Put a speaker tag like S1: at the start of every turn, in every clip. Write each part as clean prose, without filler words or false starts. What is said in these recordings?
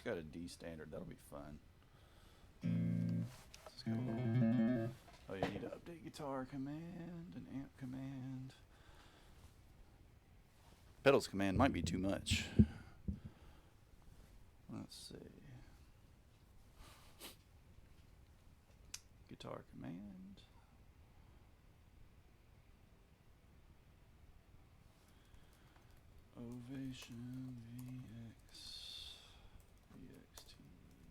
S1: got a D standard. That'll be fun. Let's go. Oh, you need to update guitar command and amp command. Pedals command might be too much. Let's see. Guitar command. Ovation VX VXT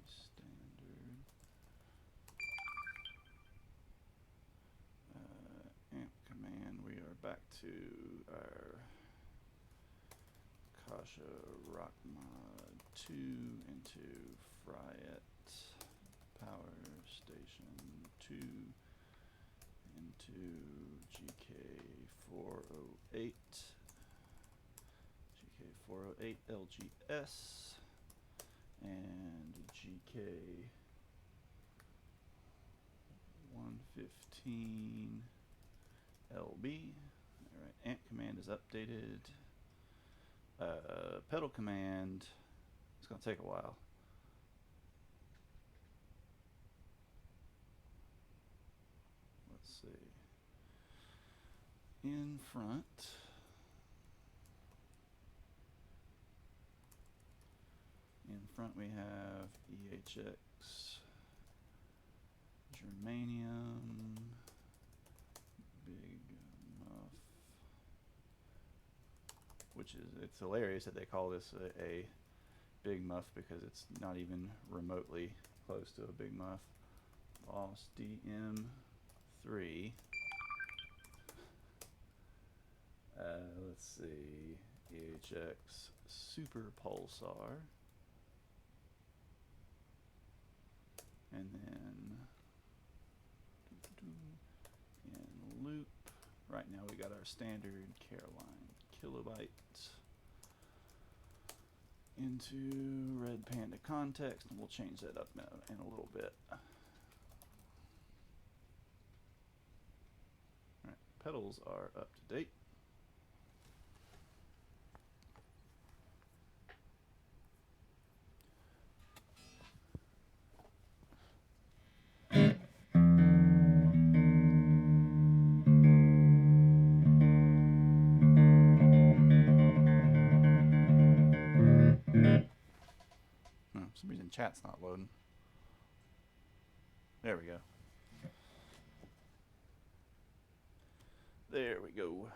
S1: standard. Amp command. We are back to our Kasha Rock Mod 2 into Fryette Power Station 2 into GK408 GK408 LGS and GK115 LB. Alright, amp command is updated. Pedal command, it's going to take a while. Let's see. In front. In front we have EHX, Germanium, Big Muff, which is, it's hilarious that they call this a Big Muff because it's not even remotely close to a Big Muff. Lost DM3. Let's see, EHX Super Pulsar. And then in loop, right now we got our standard Caroline Kilobyte into Red Panda context, and we'll change that up now in a little bit. Alright, pedals are up to date. For some reason chat's not loading. There we go. There we go.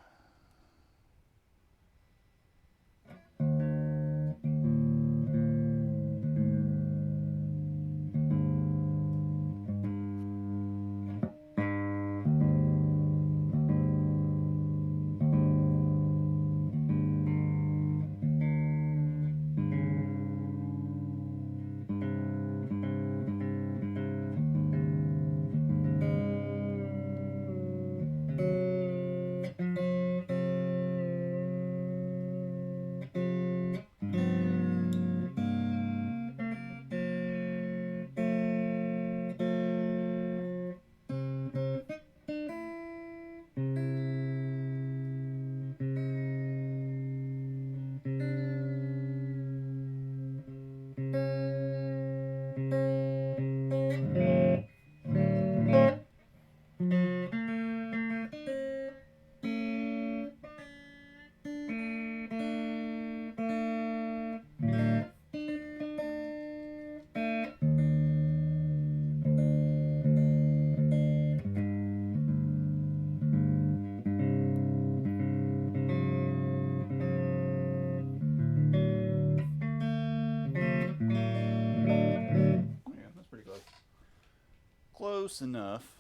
S1: Close enough.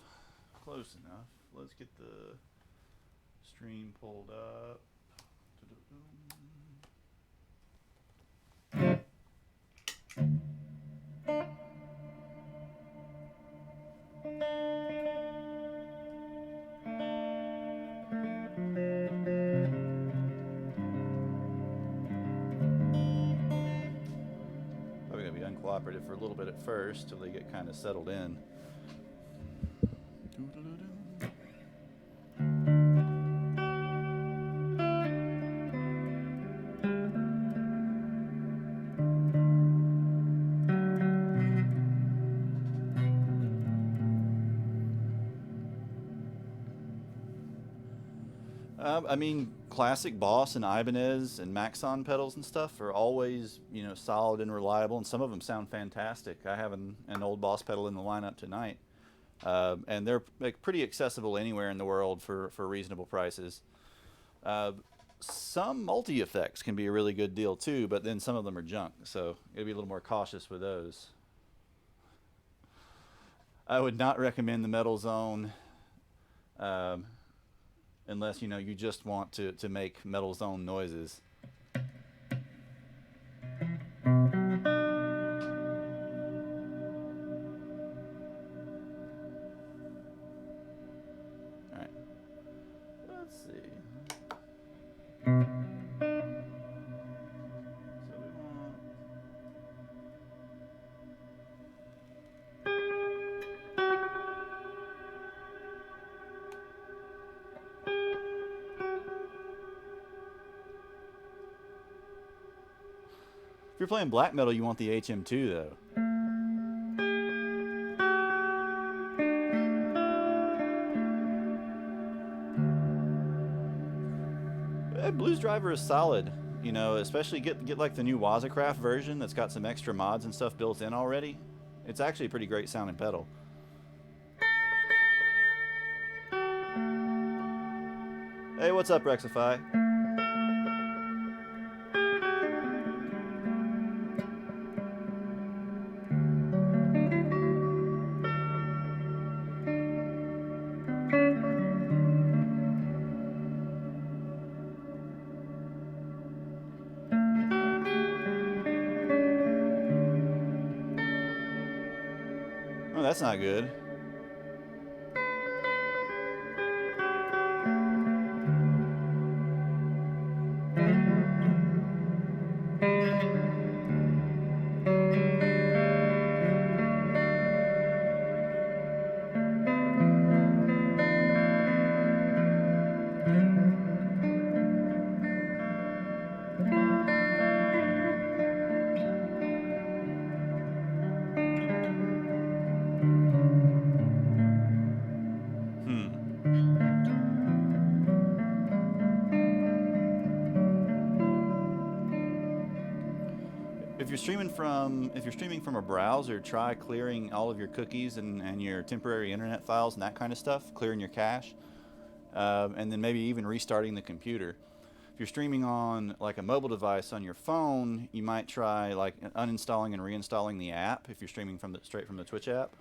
S1: Close enough. Let's get the stream pulled up. Probably going to be uncooperative for a little bit at first till they get kind of settled in. I mean, classic Boss and Ibanez and Maxon pedals and stuff are always, solid and reliable, and some of them sound fantastic. I have an old Boss pedal in the lineup tonight, and they're like pretty accessible anywhere in the world for reasonable prices. Uh, some multi effects can be a really good deal too, but then some of them are junk, so you gotta be a little more cautious with those. I would not recommend the Metal Zone. Um, Unless you just want to make Metal Zone noises. All right, let's see. So we want. If you're playing black metal, you want the HM2 though. Blues Driver is solid. Especially get like the new Wazacraft version that's got some extra mods and stuff built in already. It's actually a pretty great sounding pedal. Hey, what's up, Rexify? Oh, that's not good. Hmm. If you're streaming from a browser, try clearing all of your cookies and your temporary internet files and that kind of stuff, clearing your cache, and then maybe even restarting the computer. If you're streaming on like a mobile device on your phone, you might try like uninstalling and reinstalling the app if you're streaming straight from the Twitch app.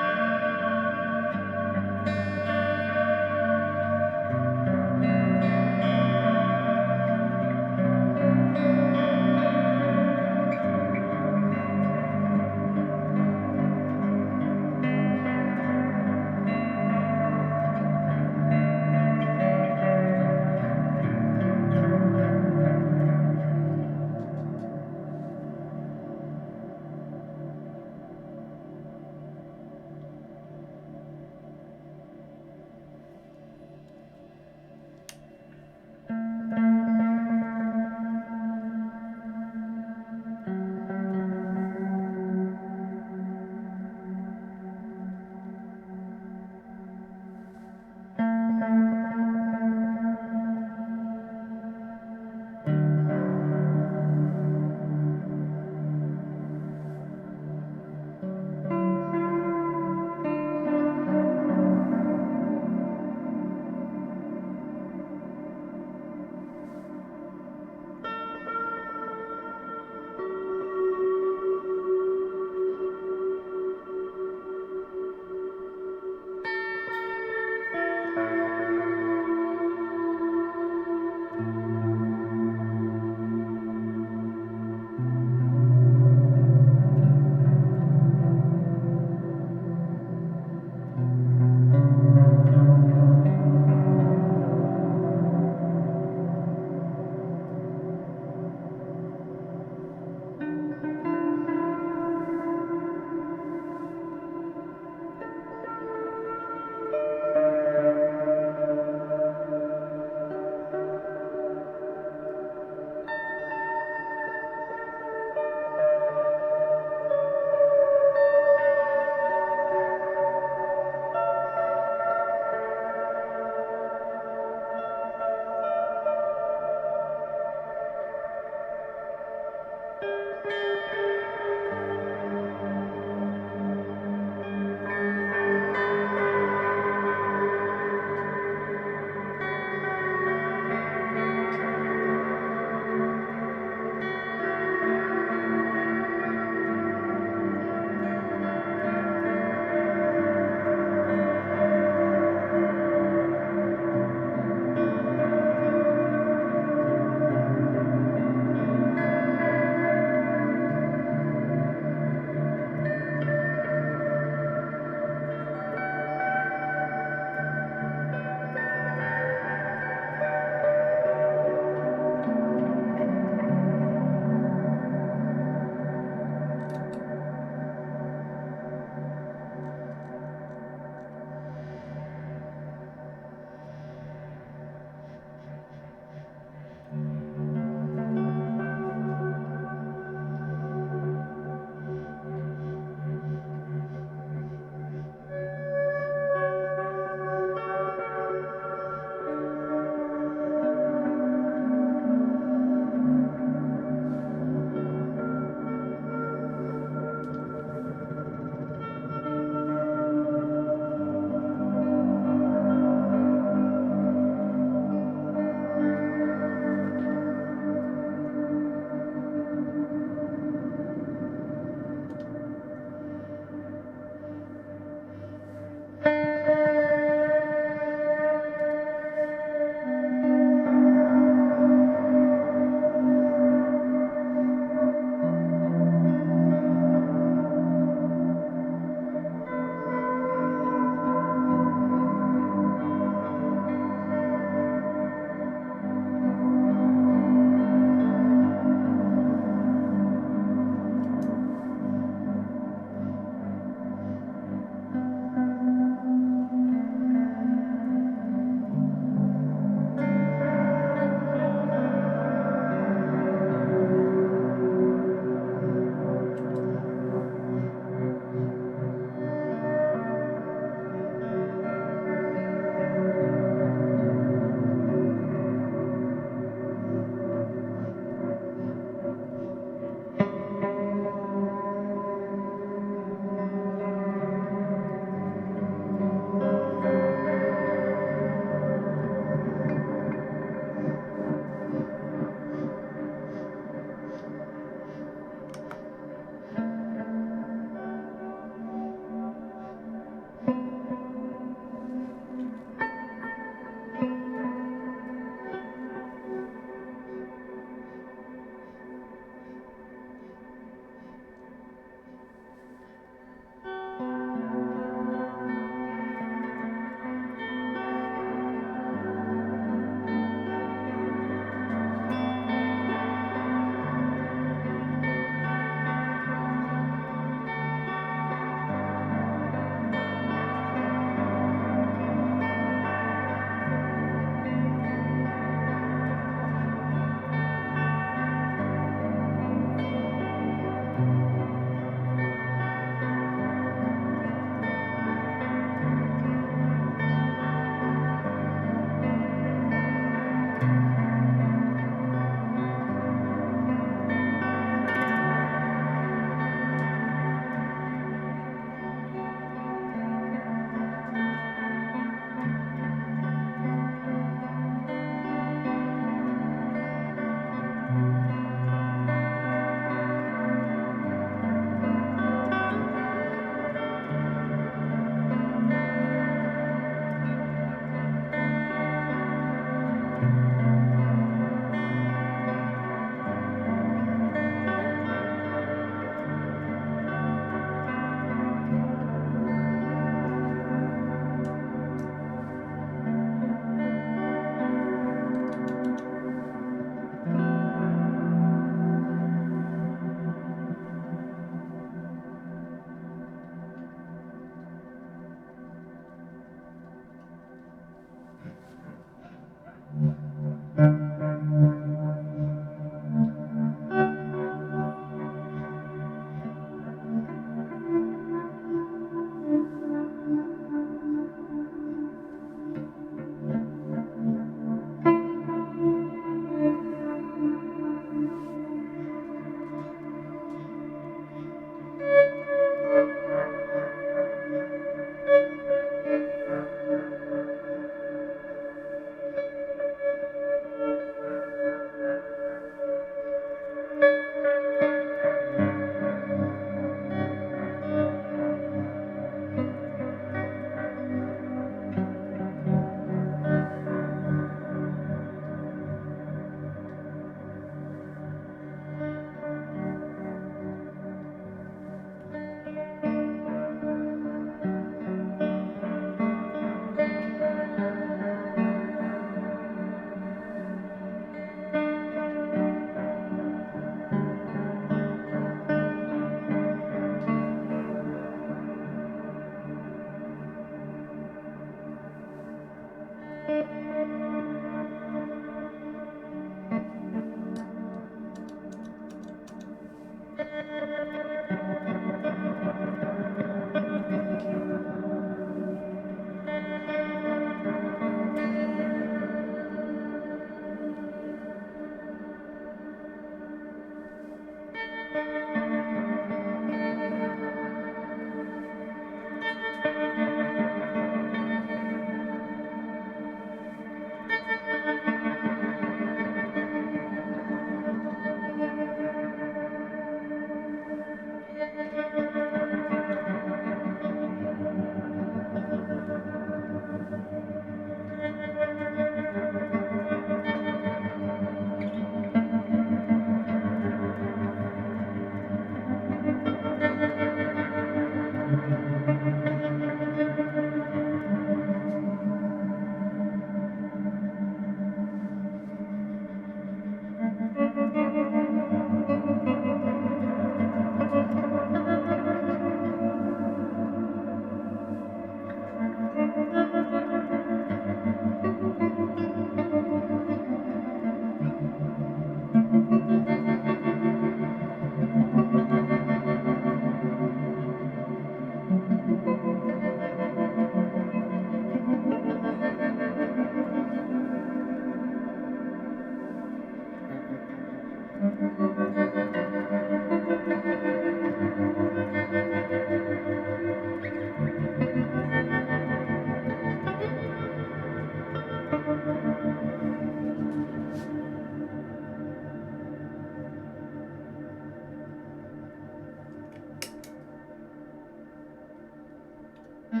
S1: Hey,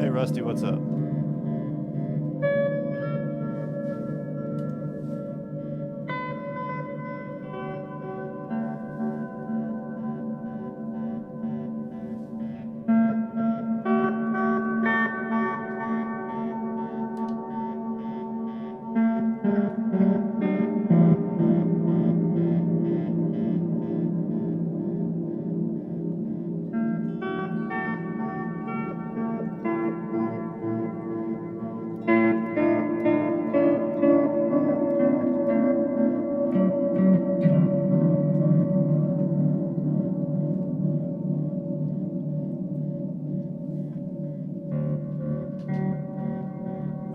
S1: Rusty, what's up?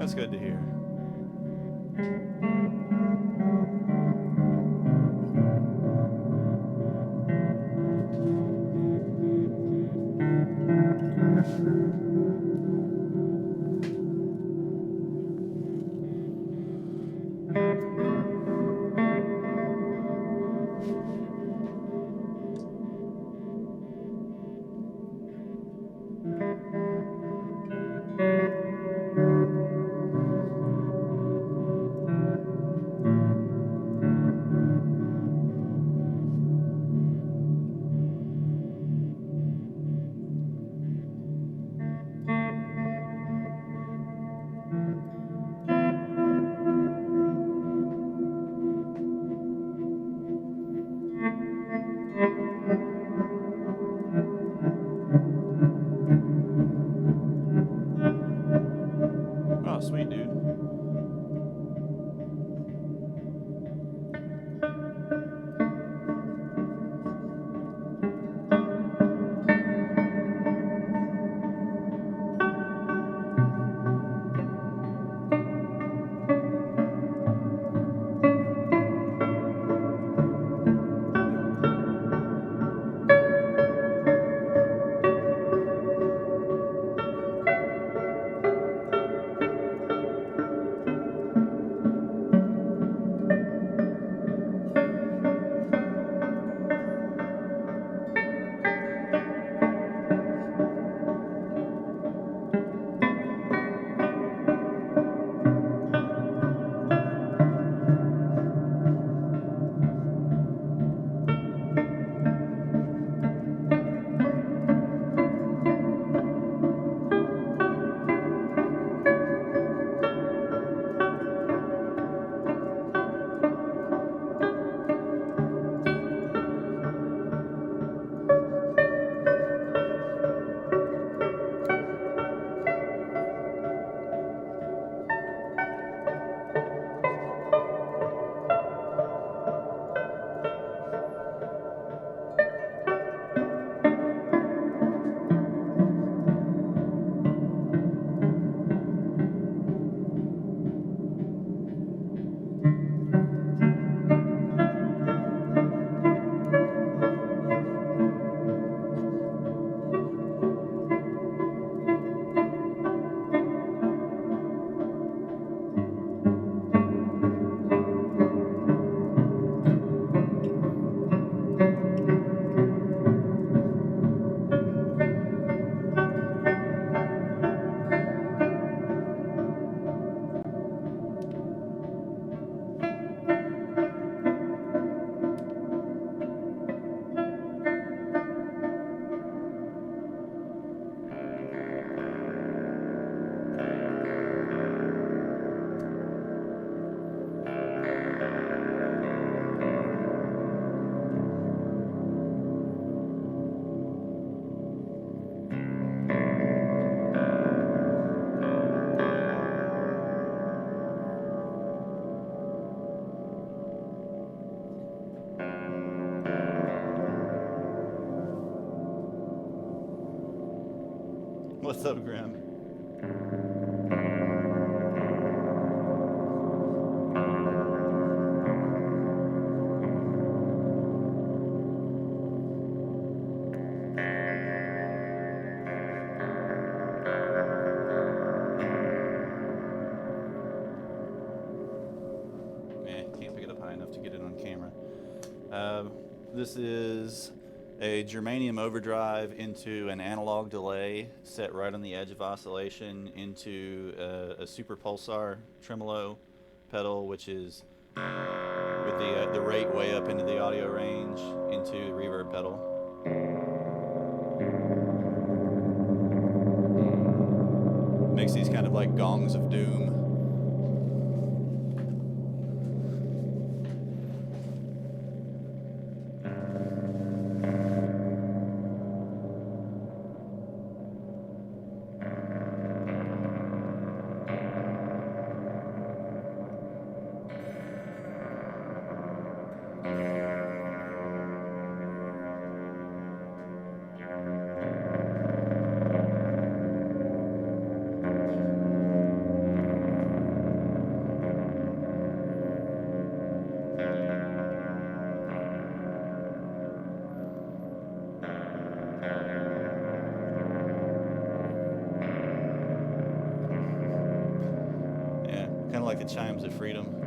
S1: That's good to hear. What's up, Grim? Can't pick it up high enough to get it on camera. This is a germanium overdrive into an analog delay set right on the edge of oscillation into a super pulsar tremolo pedal, which is with the rate way up into the audio range into the reverb pedal. Makes these kind of like gongs of doom. Kind of like the chimes of freedom.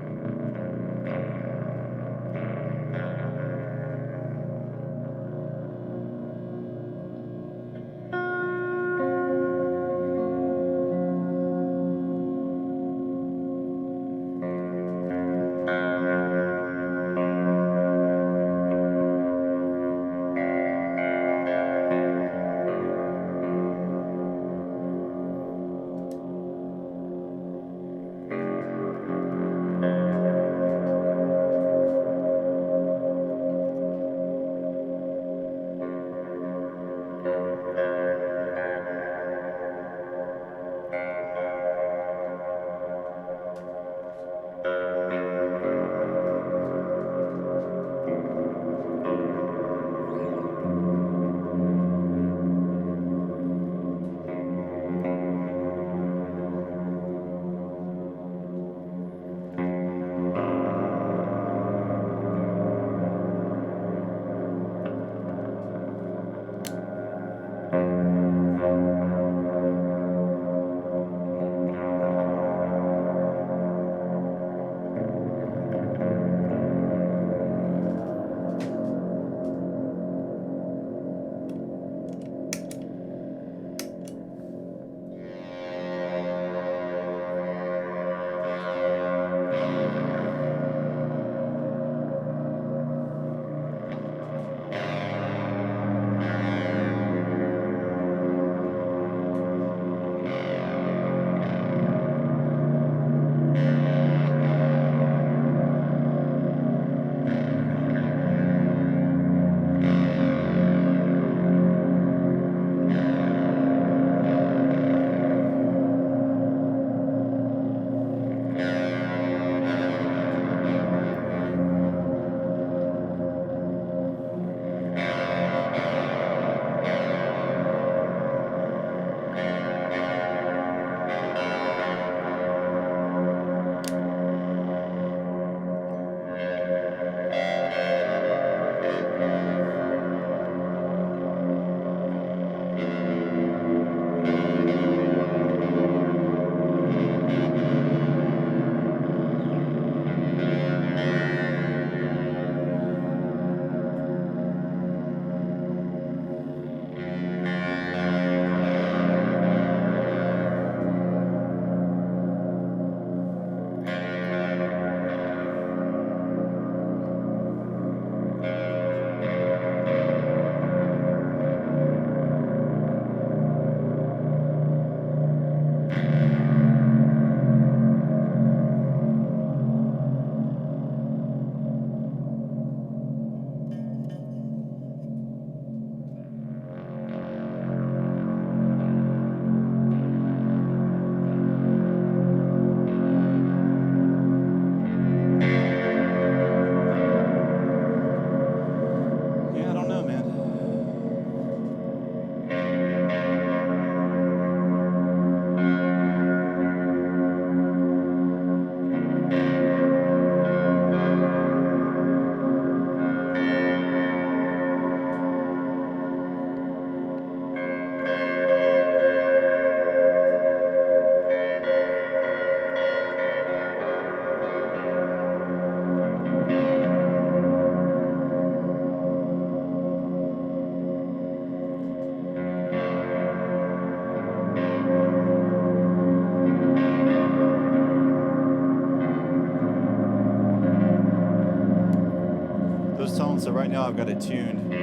S1: sound. So right now I've got it tuned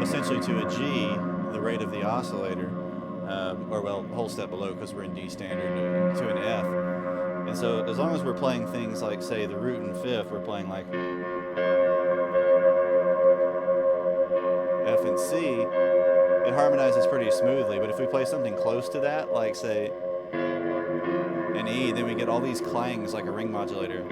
S1: essentially to a G, the rate of the oscillator, or well, a whole step below because we're in D standard, to an F. And so as long as we're playing things like, say, the root and fifth, we're playing like F and C, it harmonizes pretty smoothly. But if we play something close to that, like say an E, then we get all these clangs like a ring modulator.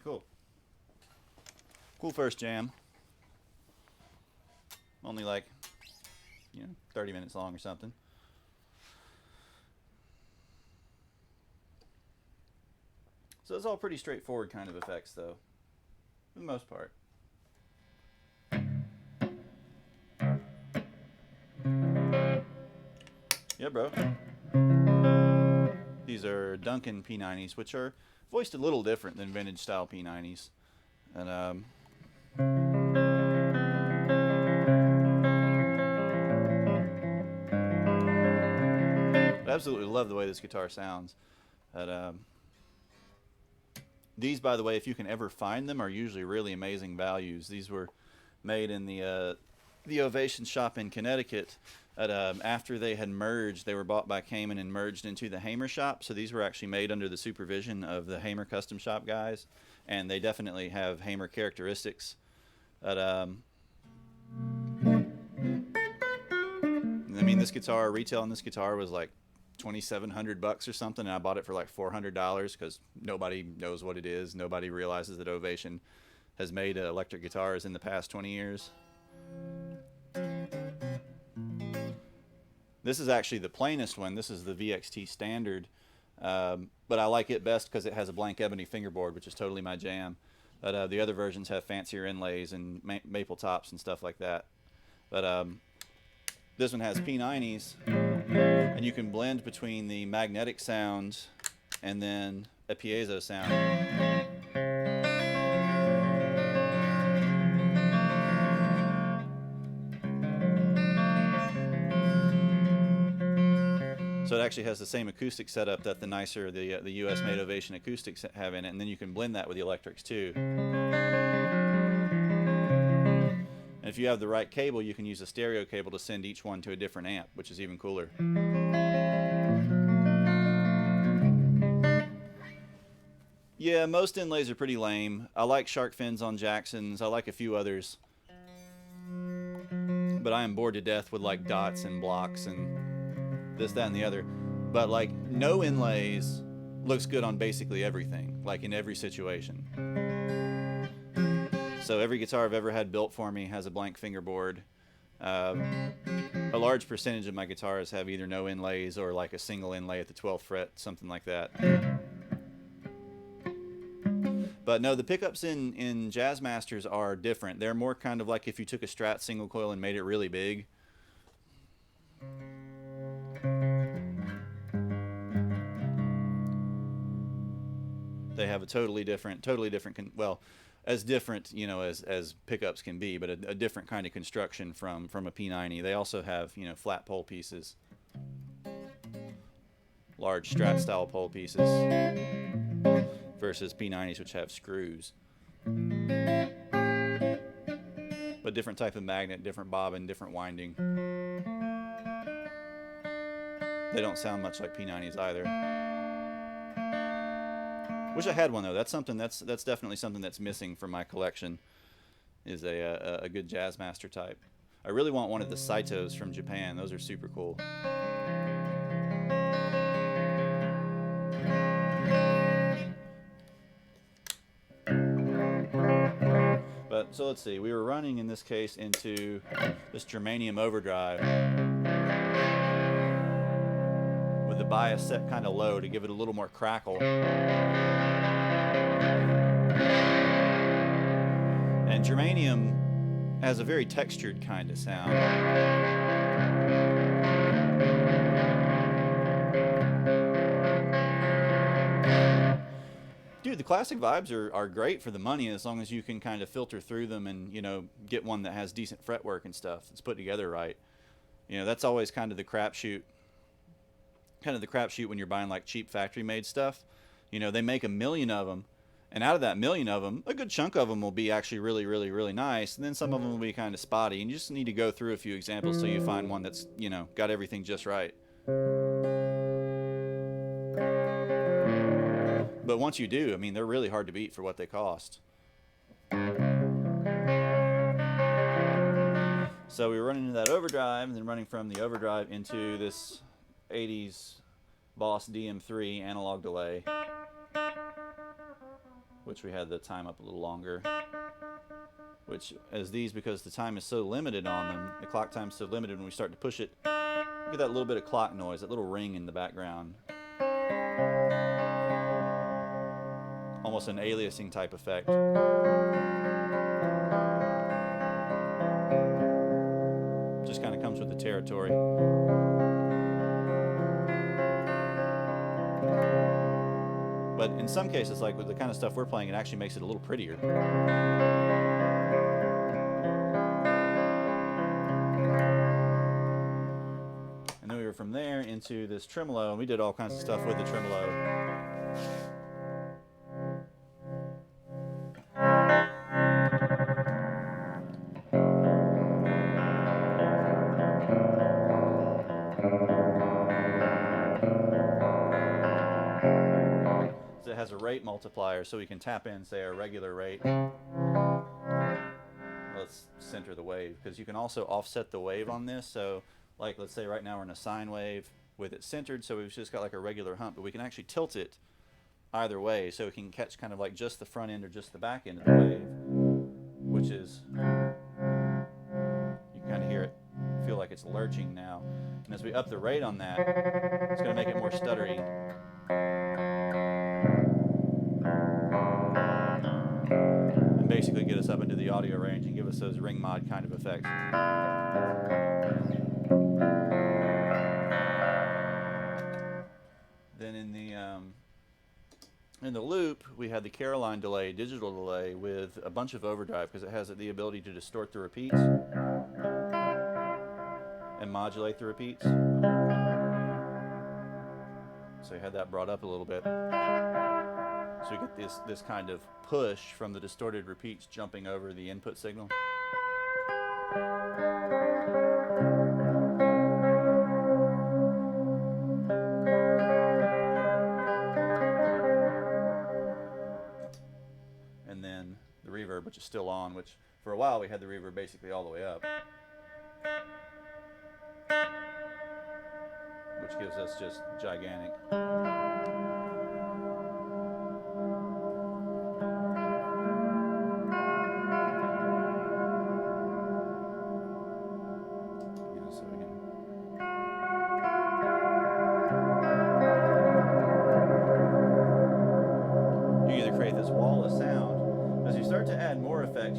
S1: Cool. Cool first jam. Only like, 30 minutes long or something. So it's all pretty straightforward kind of effects, though, for the most part. Yeah, bro. These are Duncan P90s, which are voiced a little different than vintage style P90s. And I absolutely love the way this guitar sounds. And these, by the way, if you can ever find them, are usually really amazing values. These were made in the Ovation shop in Connecticut. After they had merged, they were bought by Cayman and merged into the Hamer shop. So these were actually made under the supervision of the Hamer custom shop guys, and they definitely have Hamer characteristics. I mean, this guitar, retail on this guitar was like $2,700 or something, and I bought it for like $400 because nobody knows what it is. Nobody realizes that Ovation has made electric guitars in the past 20 years. This is actually the plainest one. This is the VXT standard, but I like it best because it has a blank ebony fingerboard, which is totally my jam. But the other versions have fancier inlays and maple tops and stuff like that. But this one has P90s, and you can blend between the magnetic sound and then a piezo sound. So it actually has the same acoustic setup that the nicer, the US made Ovation acoustics have in it, and then you can blend that with the electrics too. And if you have the right cable, you can use a stereo cable to send each one to a different amp, which is even cooler. Yeah, most inlays are pretty lame. I like shark fins on Jacksons. I like a few others. But I am bored to death with like dots and blocks and this, that, and the other. But like no inlays looks good on basically everything, like in every situation. So every guitar I've ever had built for me has a blank fingerboard. A large percentage of my guitars have either no inlays or like a single inlay at the 12th fret, something like that. But no, the pickups in Jazzmasters are different. They're more kind of like if you took a Strat single coil and made it really big. They have a totally different, well, as different, as pickups can be, but a different kind of construction from a P90. They also have, flat pole pieces, large Strat style pole pieces, versus P90s, which have screws. But different type of magnet, different bobbin, different winding. They don't sound much like P90s either. Wish I had one though. That's definitely something that's missing from my collection. Is a good Jazzmaster type. I really want one of the Saitos from Japan. Those are super cool. But so let's see. We were running in this case into this germanium overdrive with the bias set kind of low to give it a little more crackle. And germanium has a very textured kind of sound. Dude, the classic vibes are great for the money as long as you can kind of filter through them and, get one that has decent fretwork and stuff. It's put together right. That's always kind of the crapshoot. Kind of the crapshoot when you're buying like cheap factory made stuff. They make 1 million of them. And out of that 1 million of them, a good chunk of them will be actually really, really, really nice. And then some of them will be kind of spotty. And you just need to go through a few examples till you find one that's, got everything just right. But once you do, they're really hard to beat for what they cost. So we were running into that overdrive, and then running from the overdrive into this 80s Boss DM3 analog delay. which we had the time up a little longer. Which, as these, because the time is so limited on them, the clock time is so limited, when we start to push it, look at that little bit of clock noise, that little ring in the background. Almost an aliasing type effect. Just kind of comes with the territory. But in some cases, like with the kind of stuff we're playing, it actually makes it a little prettier. And then we were from there into this tremolo, and we did all kinds of stuff with the tremolo. It has a rate multiplier, so we can tap in, say, our regular rate. Let's center the wave, because you can also offset the wave on this. So, like, let's say right now we're in a sine wave with it centered, so we've just got like a regular hump, but we can actually tilt it either way, so we can catch kind of like just the front end or just the back end of the wave, which is, you can kind of hear it, feel like it's lurching now. And as we up the rate on that, it's going to make it more stuttery. And basically get us up into the audio range and give us those ring mod kind of effects. Then in the loop, we had the Caroline delay, digital delay, with a bunch of overdrive, because it has the ability to distort the repeats and modulate the repeats. So we had that brought up a little bit. So we get this kind of push from the distorted repeats jumping over the input signal. And then the reverb, which is still on, which for a while we had the reverb basically all the way up, which gives us just gigantic.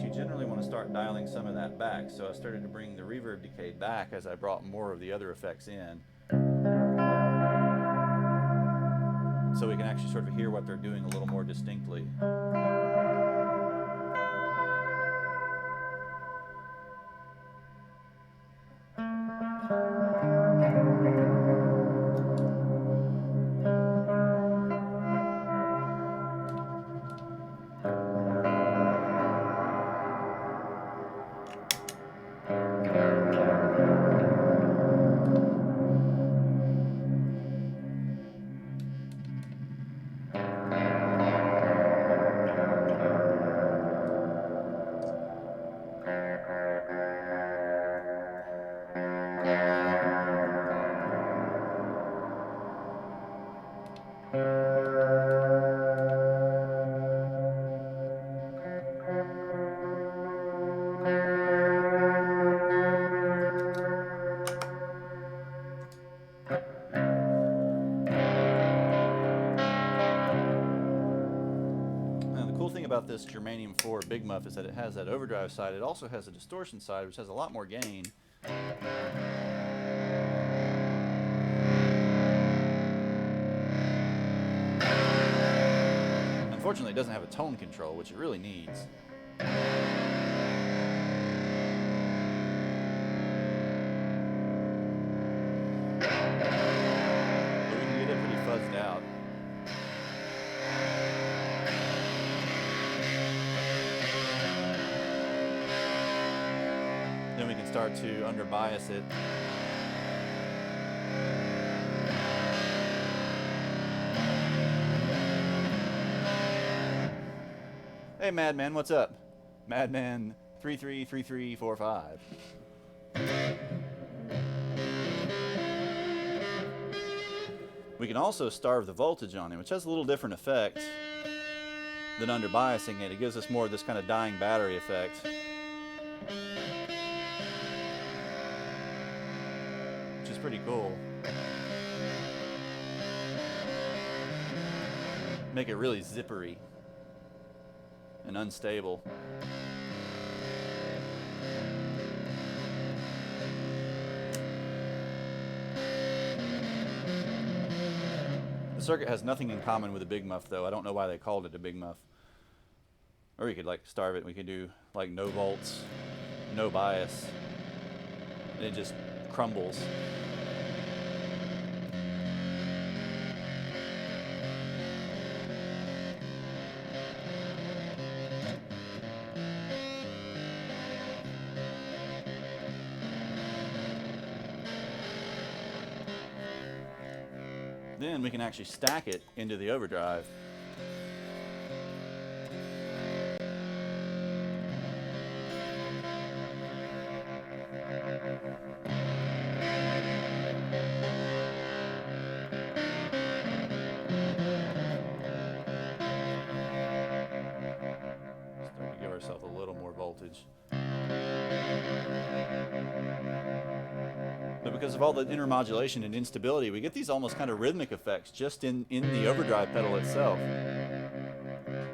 S1: You generally want to start dialing some of that back. So I started to bring the reverb decay back as I brought more of the other effects in. So we can actually sort of hear what they're doing a little more distinctly. About this Germanium 4 Big Muff is that it has that overdrive side. It also has a distortion side, which has a lot more gain. Unfortunately, it doesn't have a tone control, which it really needs. But we can get it pretty fuzzed out. Then we can start to under-bias it. Hey Madman, what's up? Madman 333345. We can also starve the voltage on it, which has a little different effect. than under biasing it. It gives us more of this kind of dying battery effect. Which is pretty cool. Make it really zippery and unstable. The circuit has nothing in common with a big muff, though. I don't know why they called it a big muff. Or you could like starve it. We could do like no volts, no bias, and it just crumbles. Then we can actually stack it into the overdrive. Start to give ourselves a little more voltage. But because of all the intermodulation and instability, we get these almost kind of rhythmic effects just in the overdrive pedal itself.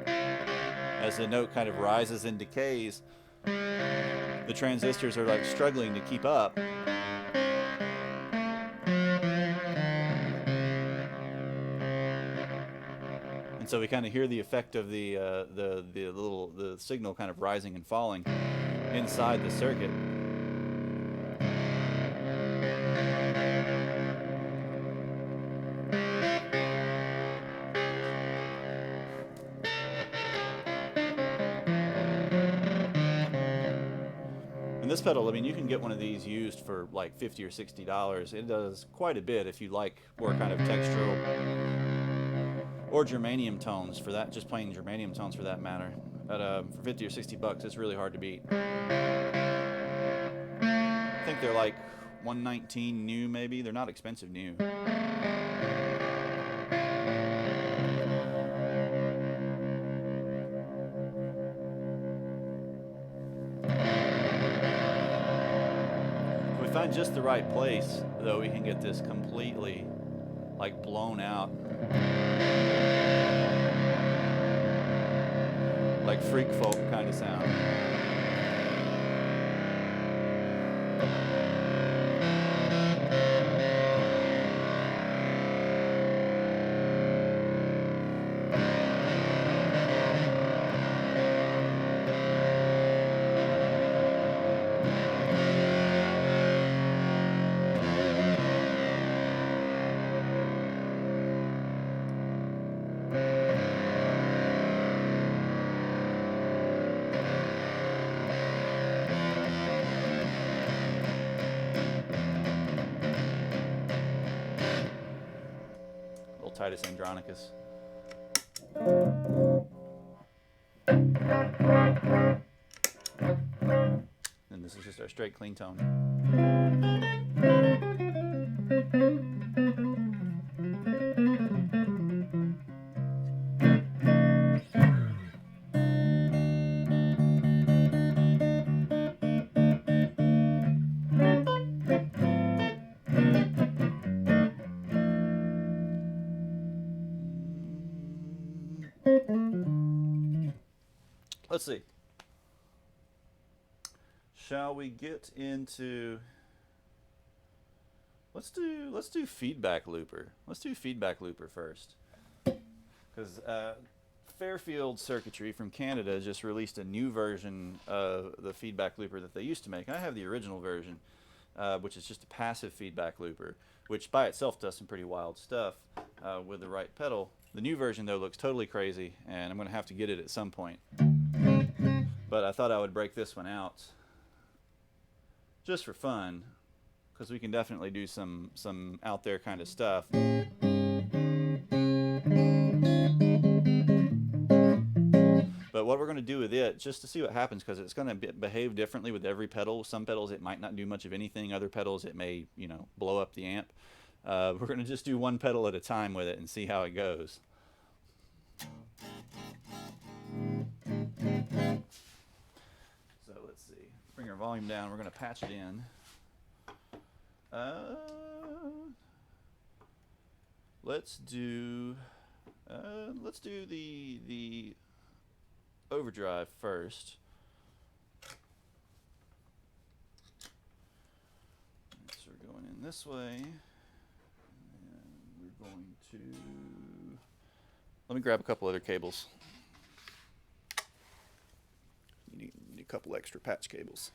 S1: As the note kind of rises and decays, the transistors are like struggling to keep up. And so we kind of hear the effect of the signal kind of rising and falling inside the circuit. And this pedal, I mean, you can get one of these used for like $50 or $60. It does quite a bit if you like more kind of textural or germanium tones for that, just plain germanium tones for that matter. But for 50 or 60 bucks, it's really hard to beat. I think they're like $119 new, maybe. They're not expensive new. If we find just the right place, though, we can get this completely like blown out. Like freak folk kind of sound. Titus Andronicus. And this is just our straight clean tone. Let's see. Shall we get into? Let's do feedback looper. Let's do feedback looper first, because Fairfield Circuitry from Canada just released a new version of the feedback looper that they used to make. I have the original version, which is just a passive feedback looper, which by itself does some pretty wild stuff with the right pedal. The new version, though, looks totally crazy, and I'm going to have to get it at some point. But I thought I would break this one out just for fun, because we can definitely do some out there kind of stuff. But what we're going to do with it, just to see what happens, because it's going to behave differently with every pedal. Some pedals it might not do much of anything. Other pedals it may, blow up the amp. We're going to just do one pedal at a time with it and see how it goes. see. Let's bring our volume down. We're going to patch it in. Let's do the overdrive first. So we're going in this way, and we're going to. Let me grab a couple other cables. You need a couple extra patch cables.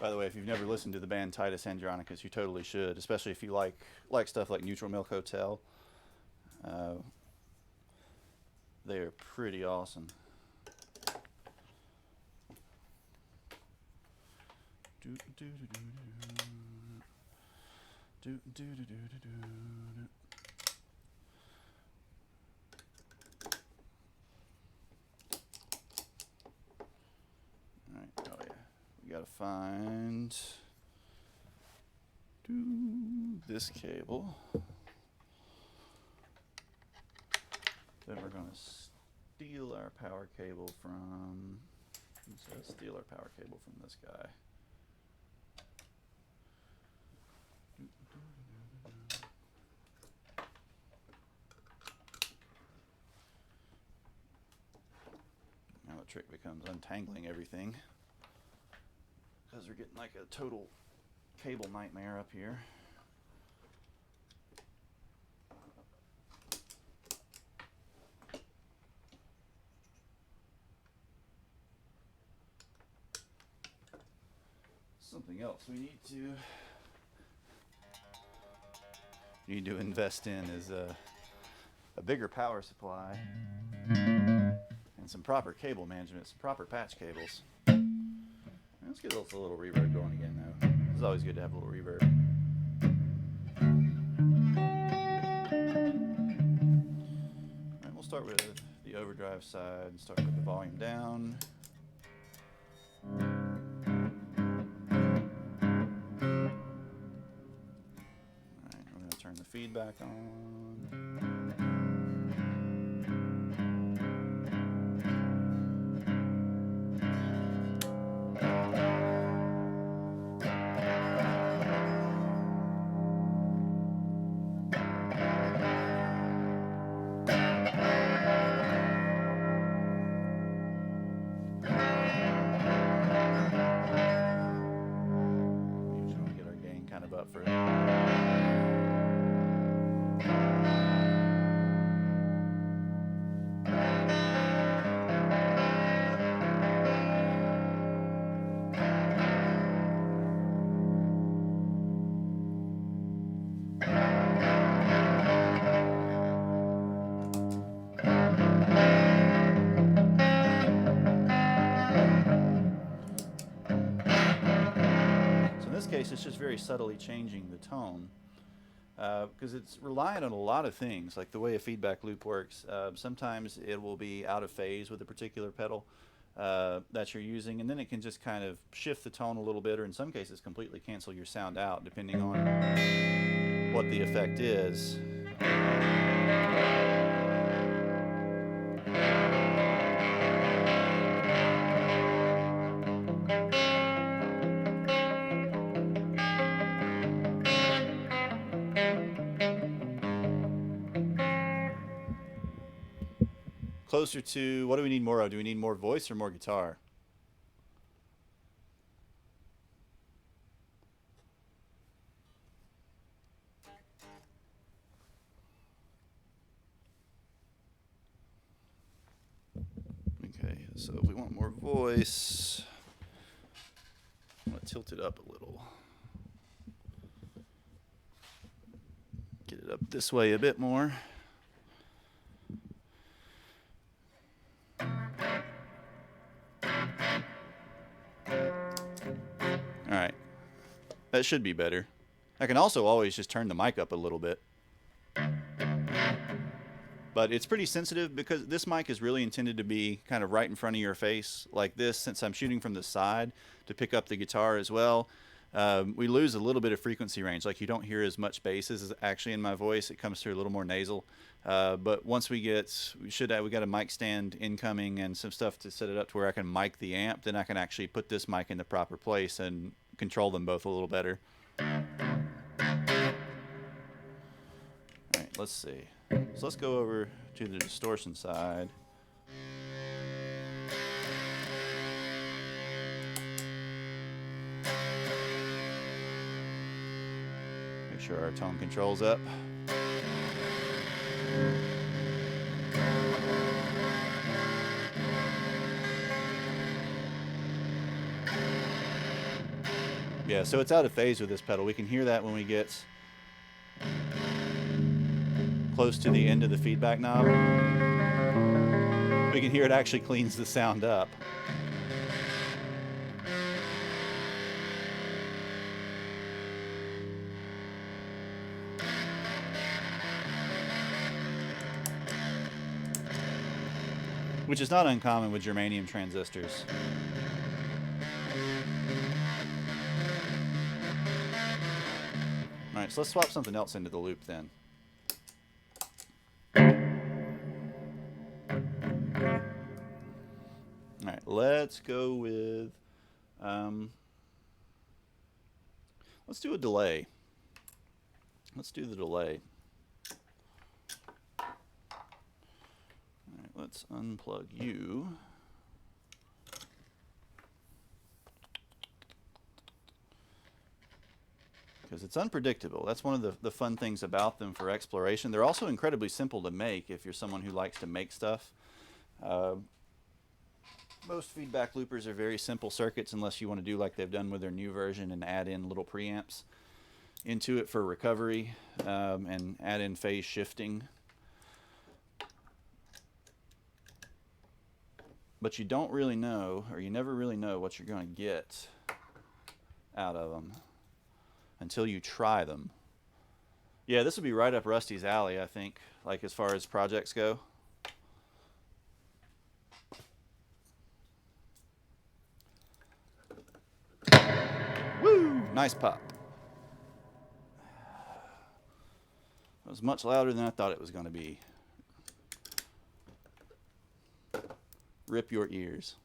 S1: By the way, if you've never listened to the band Titus Andronicus, you totally should, especially if you like stuff like Neutral Milk Hotel. They are pretty awesome. Alright, oh yeah. We gotta find this cable. Then we're gonna steal our power cable from. Let's steal our power cable from this guy. Now the trick becomes untangling everything, because we're getting like a total cable nightmare up here. Something else we need to invest in is a bigger power supply and some proper cable management, some proper patch cables. Let's get a little reverb going again, though. It's always good to have a little reverb. Alright, we'll start with the overdrive side and start with the volume down. Alright, we're going to turn the feedback on. Up for it. Case, it's just very subtly changing the tone, because it's reliant on a lot of things, like the way a feedback loop works. Sometimes it will be out of phase with a particular pedal that you're using, and then it can just kind of shift the tone a little bit, or in some cases completely cancel your sound out, depending on what the effect is. Closer to, what do we need more of? Do we need more voice or more guitar? Okay, so if we want more voice, I'm going to tilt it up a little. Get it up this way a bit more. Alright, that should be better. I can also always just turn the mic up a little bit. But it's pretty sensitive because this mic is really intended to be kind of right in front of your face like this, since I'm shooting from the side to pick up the guitar as well. We lose a little bit of frequency range. Like, you don't hear as much bass as actually in my voice. It comes through a little more nasal. But once we got a mic stand incoming and some stuff to set it up to where I can mic the amp, then I can actually put this mic in the proper place and control them both a little better. Alright, let's see. So let's go over to the distortion side. Make sure our tone control's up. Yeah, so it's out of phase with this pedal. We can hear that when we get close to the end of the feedback knob. We can hear it actually cleans the sound up. Which is not uncommon with germanium transistors. Alright, so let's swap something else into the loop then. Alright, let's go with, let's do a delay. Let's do the delay. Alright, let's unplug you. Because it's unpredictable. That's one of the fun things about them for exploration. They're also incredibly simple to make if you're someone who likes to make stuff. Most feedback loopers are very simple circuits, unless you want to do like they've done with their new version and add in little preamps into it for recovery, and add in phase shifting. But you don't really know, or you never really know what you're going to get out of them until you try them. Yeah, this would be right up Rusty's alley, I think, like as far as projects go. Woo! Nice pop. It was much louder than I thought it was going to be. Rip your ears.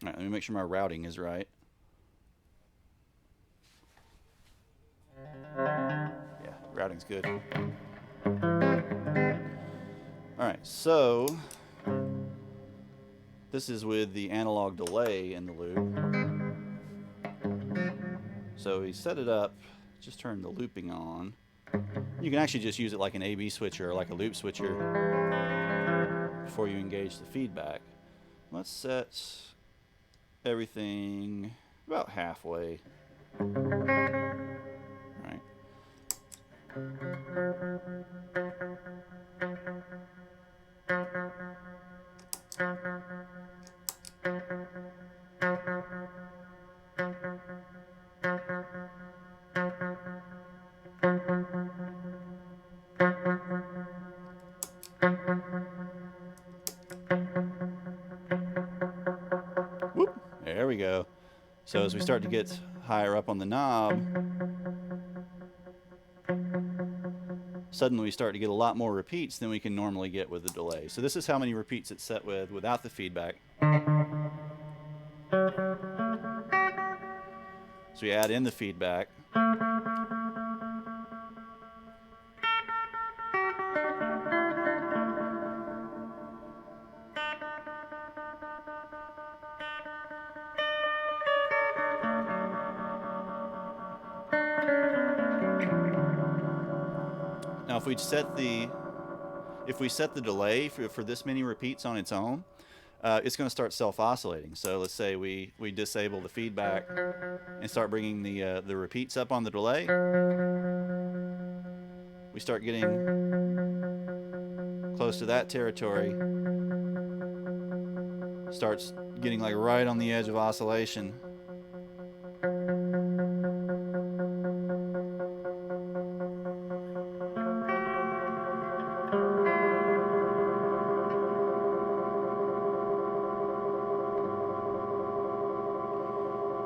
S1: All right, let me make sure my routing is right. Yeah, routing's good. All right, so this is with the analog delay in the loop. So we set it up, just turn the looping on. You can actually just use it like an AB switcher or like a loop switcher before you engage the feedback. Let's set everything about halfway. All right. Whoop. There we go. So as we start to get higher up on the knob, suddenly we start to get a lot more repeats than we can normally get with the delay. So this is how many repeats it's set with without the feedback. So we add in the feedback. Now if we set the delay for this many repeats on its own, it's going to start self-oscillating. So let's say we disable the feedback and start bringing the repeats up on the delay. We start getting close to that territory. Starts getting like right on the edge of oscillation.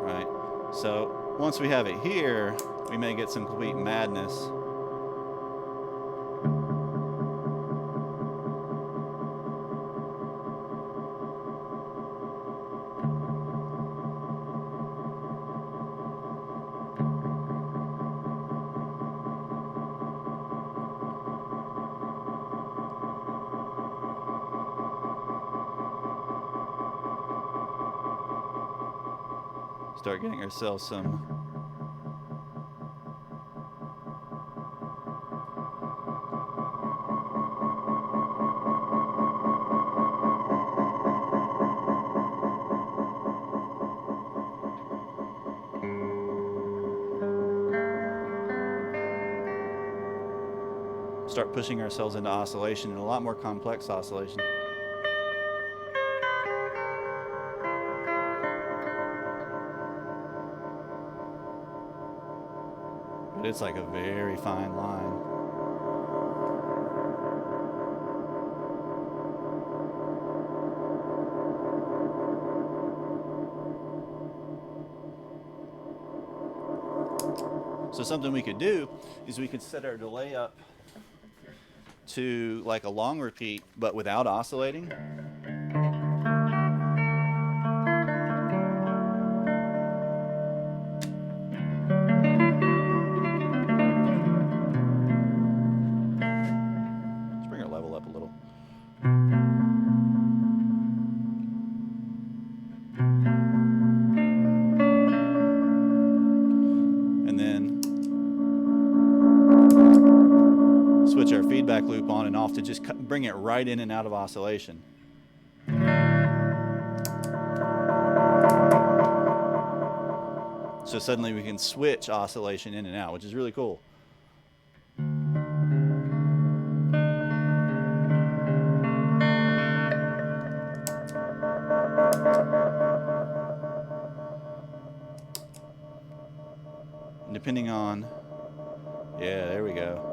S1: Right. So once we have it here, we may get some complete madness. Start getting ourselves some start pushing ourselves into oscillation, and a lot more complex oscillation. But it's like a very fine line. So something we could do is we could set our delay up to like a long repeat, but without oscillating. Let's bring our level up a little. And then switch our feedback loop on and off to just bring it right in and out of oscillation. So suddenly we can switch oscillation in and out, which is really cool. And depending on, yeah, there we go.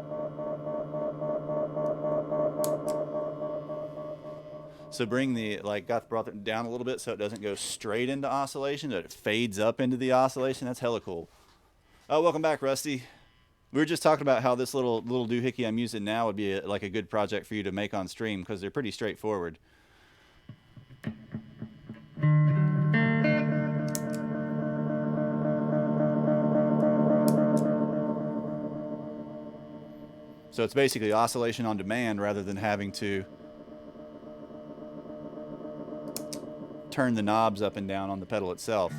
S1: So bring the, brought it down a little bit so it doesn't go straight into oscillation, but it fades up into the oscillation. That's hella cool. Oh, welcome back, Rusty. We were just talking about how this little doohickey I'm using now would be like a good project for you to make on stream because they're pretty straightforward. So it's basically oscillation on demand rather than having to turn the knobs up and down on the pedal itself.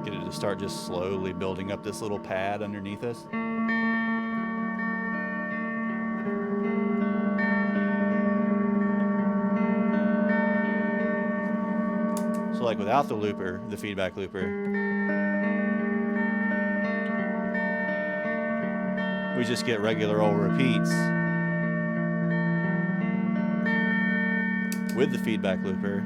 S1: Get it to start just slowly building up this little pad underneath us. So like without the looper, the feedback looper, we just get regular old repeats. With the feedback looper,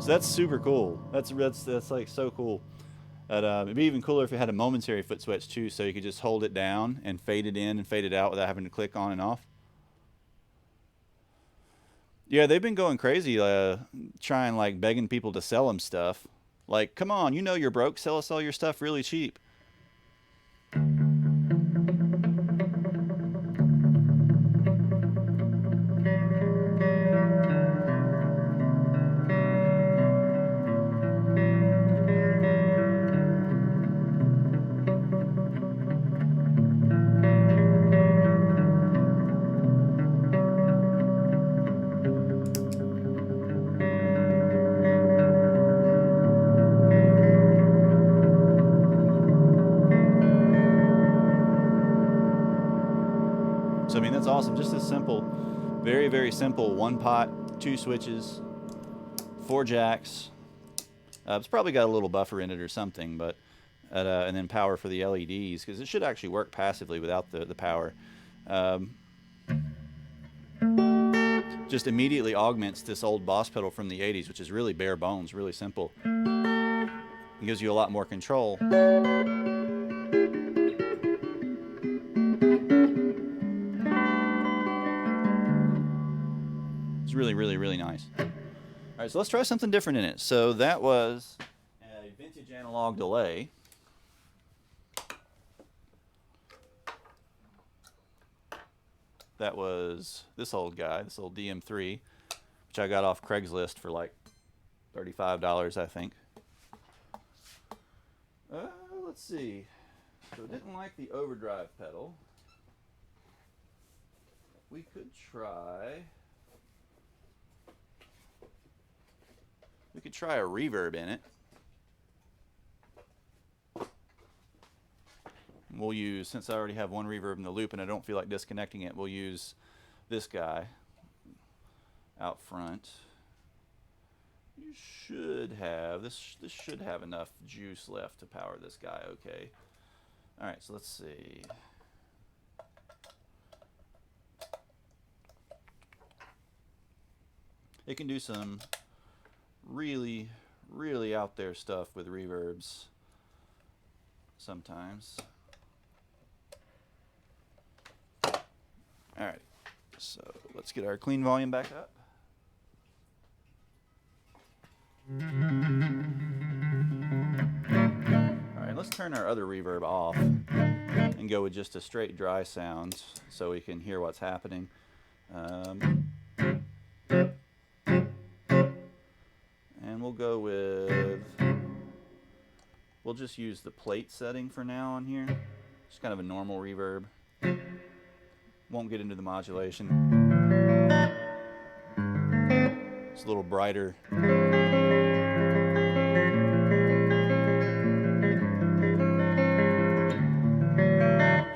S1: So that's super cool. That's like so cool. It'd be even cooler if it had a momentary foot switch too, so you could just hold it down and fade it in and fade it out without having to click on and off. Yeah, they've been going crazy, trying like begging people to sell them stuff. Like, come on, you know you're broke. Sell us all your stuff really cheap. So I mean that's awesome. Just this simple, very very simple. One pot, two switches, four jacks. It's probably got a little buffer in it or something, but and then power for the LEDs because it should actually work passively without the power. Just immediately augments this old Boss pedal from the 80s, which is really bare bones, really simple. It gives you a lot more control. It's really, really, really nice. All right, so let's try something different in it. So that was a vintage analog delay. That was this old guy, this old DM3, which I got off Craigslist for like $35, I think. Let's see. So didn't like the overdrive pedal. We could try. We could try a reverb in it. We'll use, since I already have one reverb in the loop and I don't feel like disconnecting it, we'll use this guy out front. You should have, this should have enough juice left to power this guy okay. All right, so let's see. It can do some really, really out there stuff with reverbs sometimes. All right, so let's get our clean volume back up. All right, let's turn our other reverb off and go with just a straight dry sound so we can hear what's happening. And we'll go with, we'll just use the plate setting for now on here. Just kind of a normal reverb. Won't get into the modulation. It's a little brighter.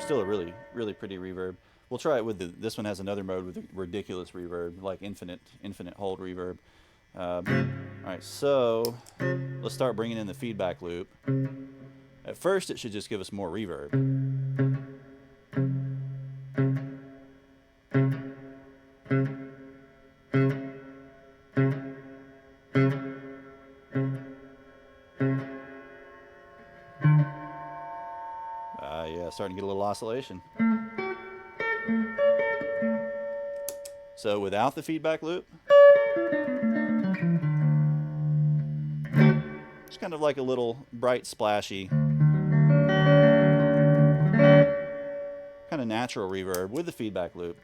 S1: Still a really, really pretty reverb. We'll try it with this one has another mode with a ridiculous reverb, like infinite hold reverb. All right, so let's start bringing in the feedback loop. At first, it should just give us more reverb. Yeah, starting to get a little oscillation. So without the feedback loop, it's kind of like a little bright, splashy, kind of natural reverb with the feedback loop.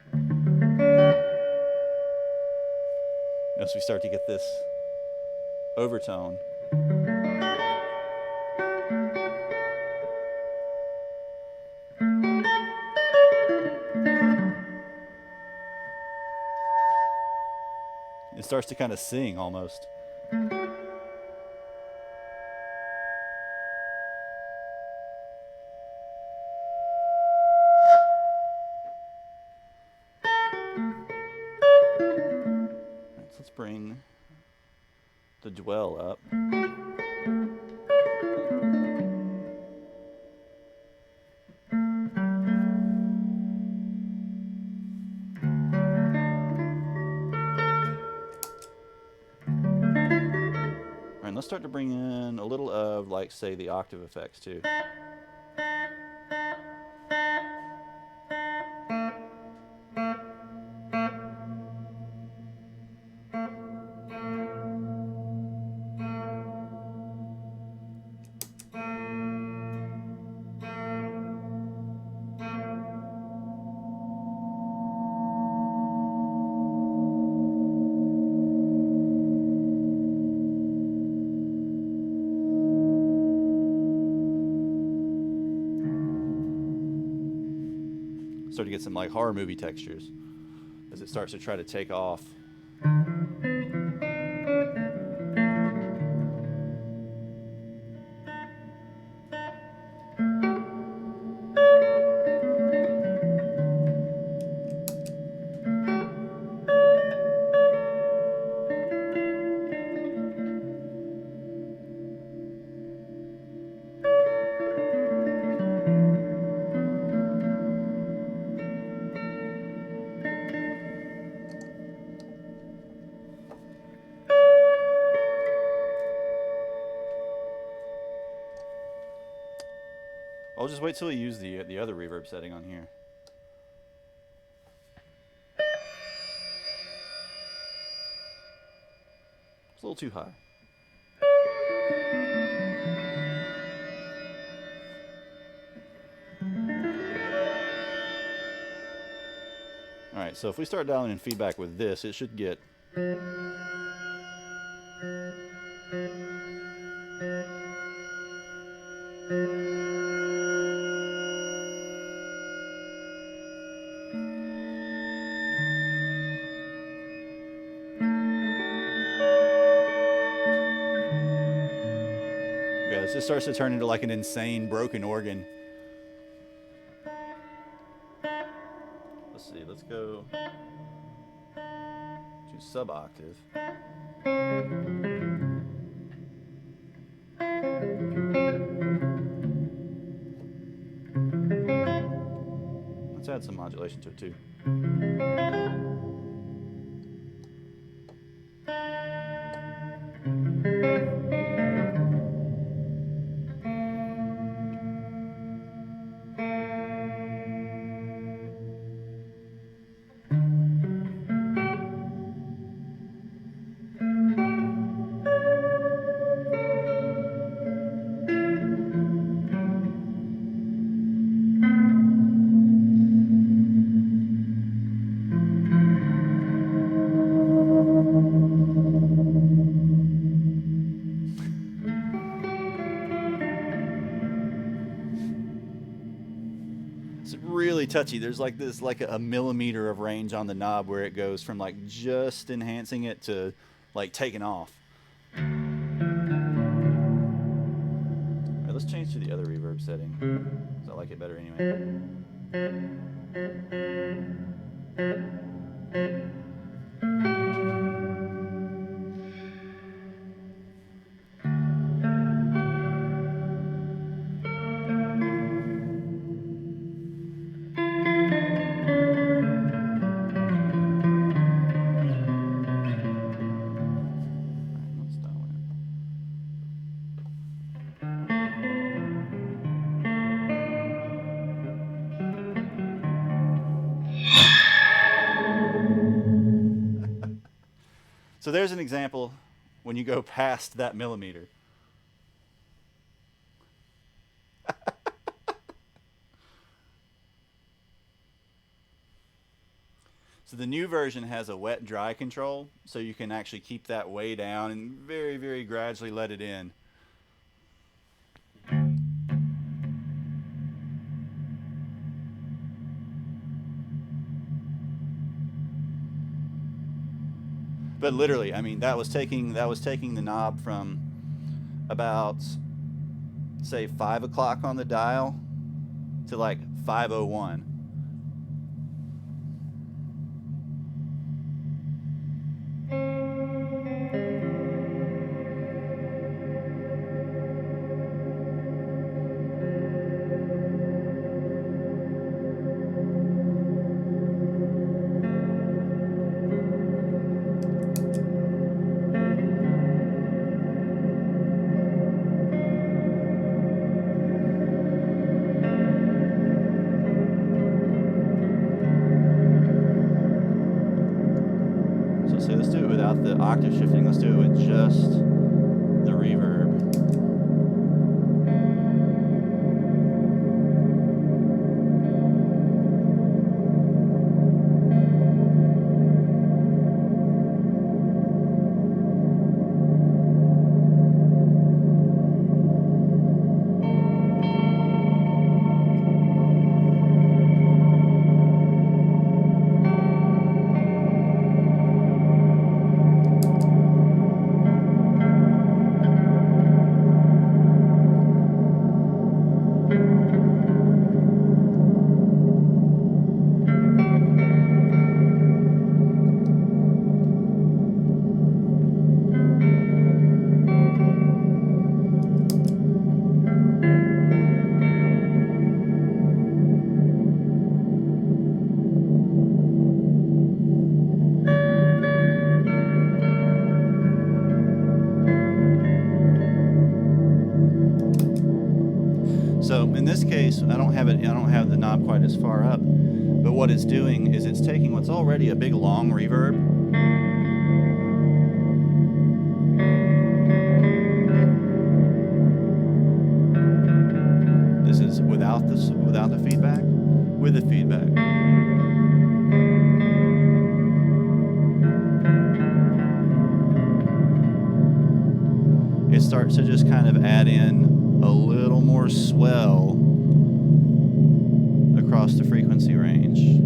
S1: Notice we start to get this overtone. It starts to kind of sing almost. Let's bring the dwell up. And let's start to bring in a little of, like, say, the octave effects too. Start to get some like horror movie textures as it starts to try to take off. I'll just wait till we use the other reverb setting on here. It's a little too high. Alright, so if we start dialing in feedback with this, it should get... Yeah, it just starts to turn into like an insane broken organ. Let's see, let's go to sub-octave. Let's add some modulation to it too. Really touchy. There's like this like a millimeter of range on the knob where it goes from like just enhancing it to like taking off. Alright, let's change to the other reverb setting because I like it better anyway. So there's an example when you go past that millimeter. So the new version has a wet dry control, so you can actually keep that way down and very, very gradually let it in. But literally, I mean, that was taking the knob from about, say, 5 o'clock on the dial to like 5:01. So in this case, I don't have the knob quite as far up, but what it's doing is it's taking what's already a big long reverb. This is without the feedback, with the feedback. It starts to just kind of add in a little more swell across the frequency range.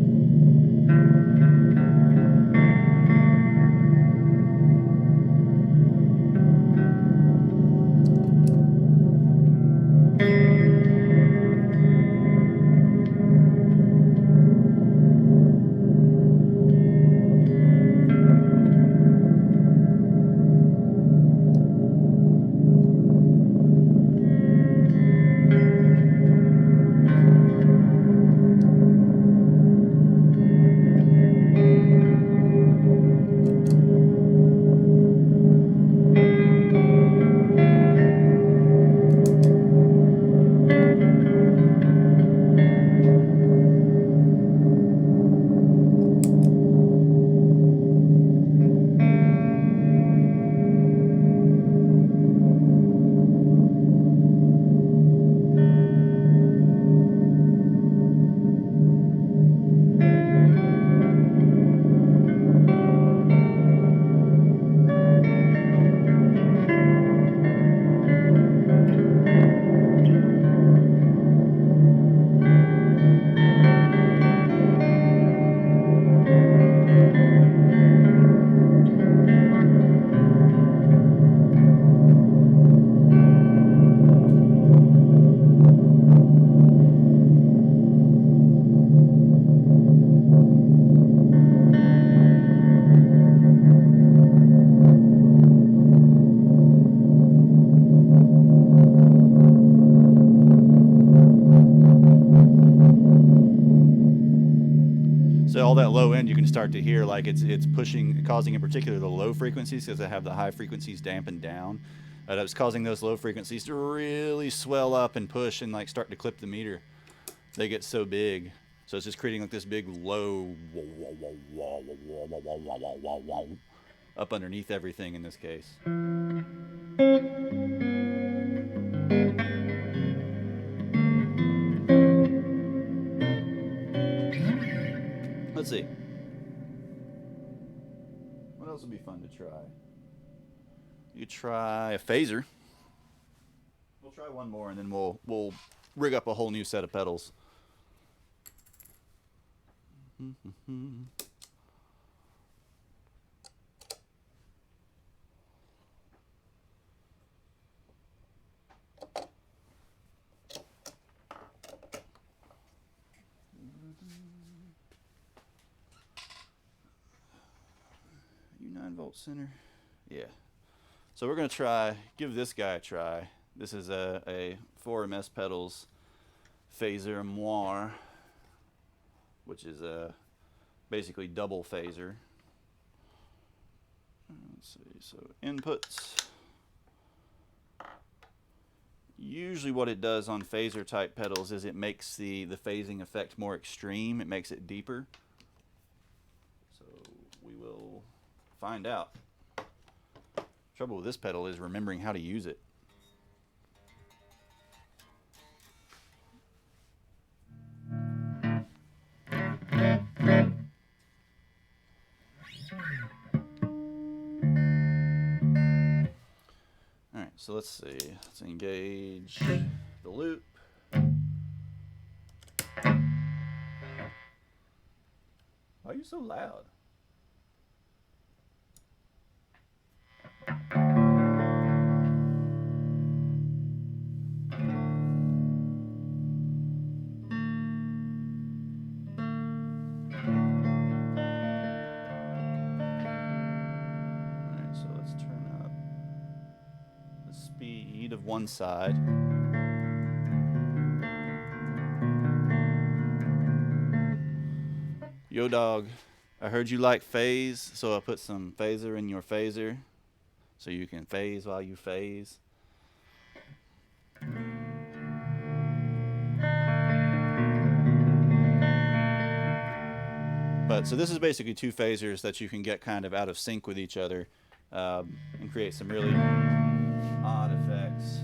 S1: So all that low end you can start to hear like it's causing in particular the low frequencies, because I have the high frequencies dampened down. It's causing those low frequencies to really swell up and push and like start to clip the meter. They get so big. So it's just creating like this big low up underneath everything in this case. Let's see. What else would be fun to try? You try a phaser. We'll try one more, and then we'll rig up a whole new set of pedals. U9-volt center. Yeah. So we're going to give this guy a try. This is a 4MS Pedals phaser moire, which is a basically double phaser. Let's see. So inputs. Usually what it does on phaser type pedals is it makes the phasing effect more extreme. It makes it deeper. So we will find out. Trouble with this pedal is remembering how to use it. Alright, so let's see. Let's engage the loop. Why are you so loud? Alright, so let's turn up the speed of one side. Yo dog, I heard you like phase, so I put some phaser in your phaser so you can phase while you phase. But so this is basically two phasers that you can get kind of out of sync with each other, and create some really odd effects.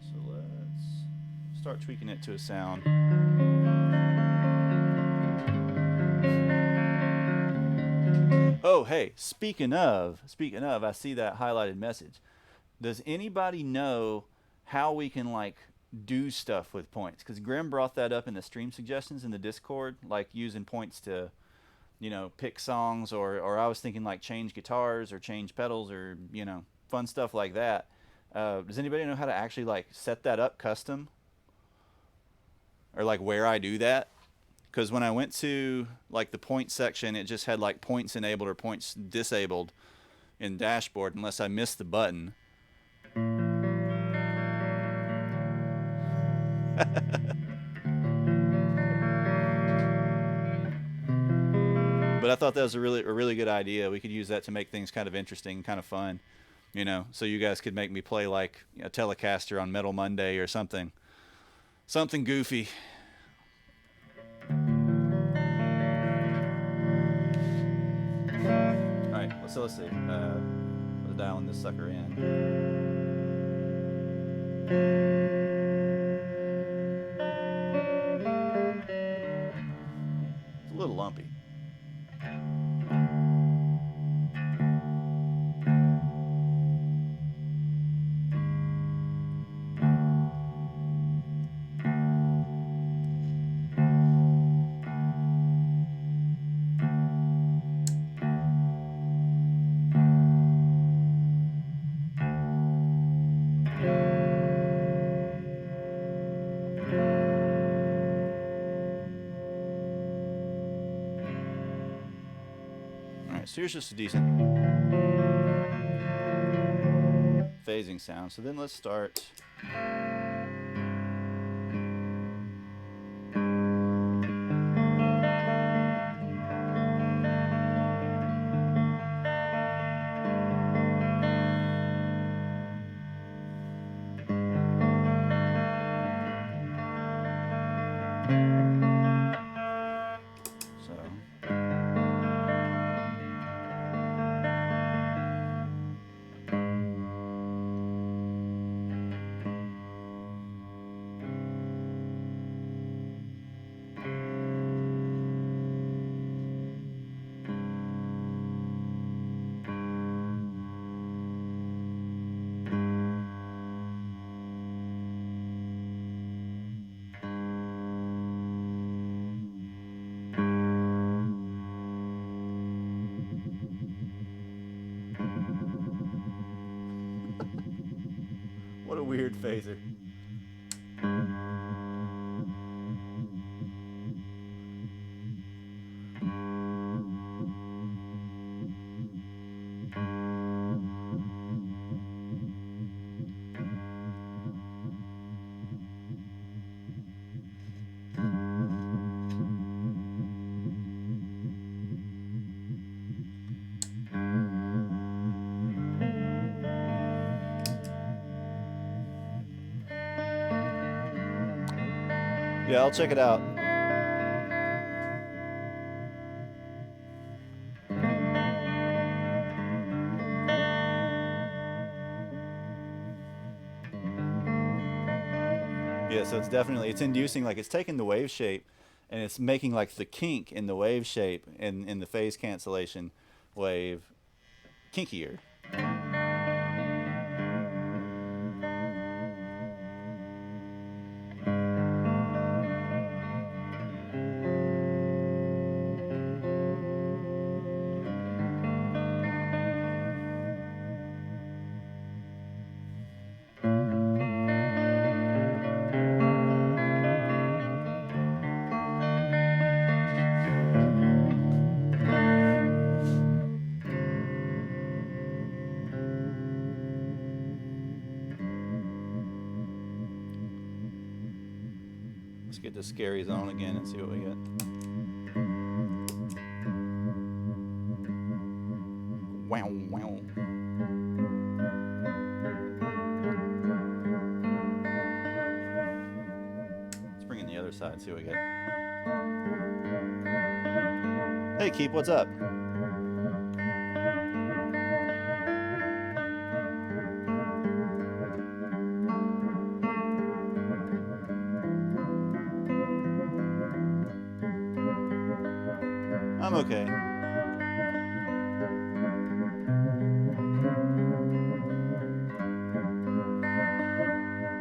S1: So let's start tweaking it to a sound. Oh, hey, speaking of, I see that highlighted message. Does anybody know how we can like do stuff with points? Because Grim brought that up in the stream suggestions in the Discord, like using points to, pick songs, or I was thinking like change guitars or change pedals or fun stuff like that. Does anybody know how to actually like set that up custom, or like where I do that? Because when I went to like the points section, it just had like points enabled or points disabled in dashboard unless I missed the button. But I thought that was a really good idea. We could use that to make things kind of interesting, kind of fun, so you guys could make me play like a Telecaster on Metal Monday or something goofy. All right, so let's see. Let's dialing this sucker in. It's a little lumpy. So here's just a decent phasing sound. So then let's start. What a weird phaser. Yeah, I'll check it out. Yeah, so it's inducing, like it's taking the wave shape and it's making like the kink in the wave shape in the phase cancellation wave kinkier. get to scary zone again and see what we get. Wow, wow. Let's bring in the other side, see what we get. Hey, Keep, what's up? I'm okay.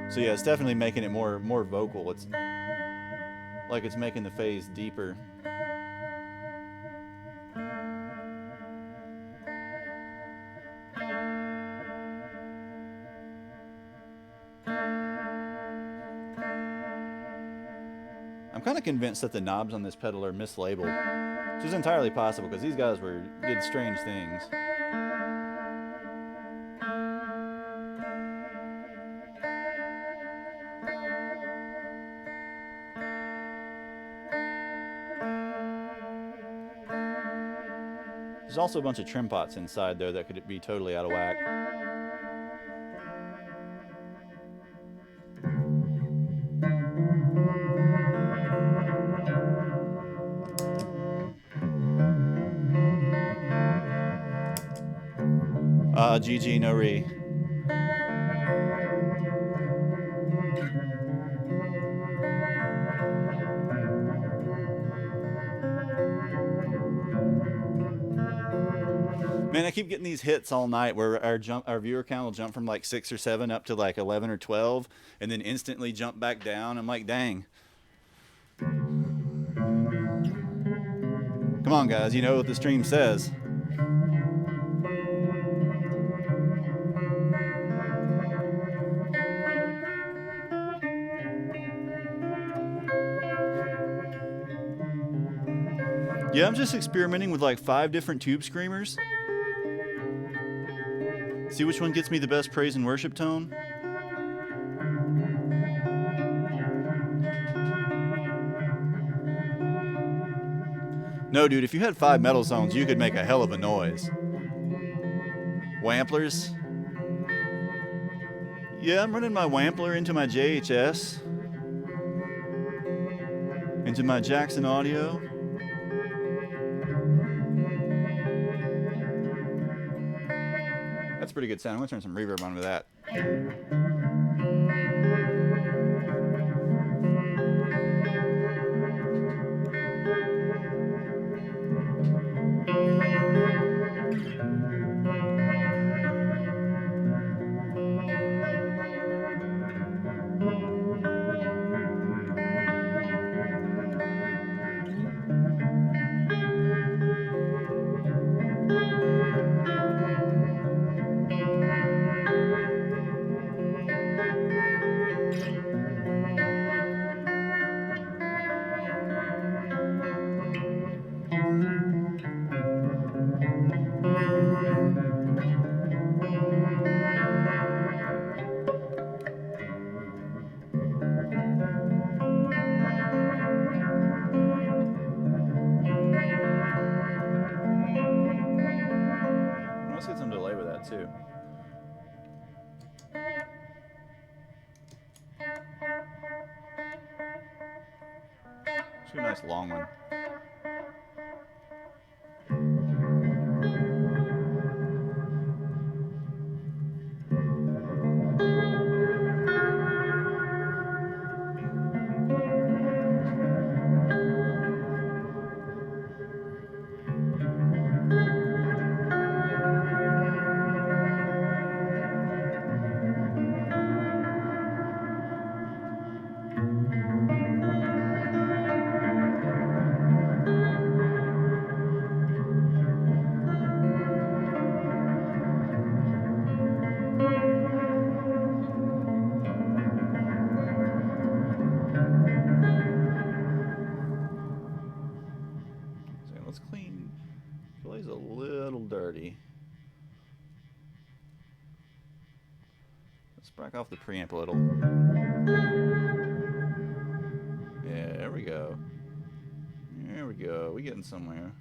S1: So yeah, it's definitely making it more vocal. It's like it's making the phase deeper. I'm kind of convinced that the knobs on this pedal are mislabeled, which is entirely possible because these guys did strange things. There's also a bunch of trim pots inside there that could be totally out of whack. GG, no re. Man, I keep getting these hits all night where our viewer count will jump from like 6 or 7 up to like 11 or 12 and then instantly jump back down. I'm like, dang. Come on, guys, you know what the stream says. Yeah, I'm just experimenting with like 5 different tube screamers. See which one gets me the best praise and worship tone. No, dude, if you had 5 metal zones, you could make a hell of a noise. Wamplers. Yeah, I'm running my Wampler into my JHS. Into my Jackson Audio. That's a pretty good sound. I'm gonna turn some reverb onto that. Let's get some delay with that too. Let's do a nice long one. Let's clean. Delay's a little dirty. Let's back off the preamp a little. There we go. There we go. We getting somewhere.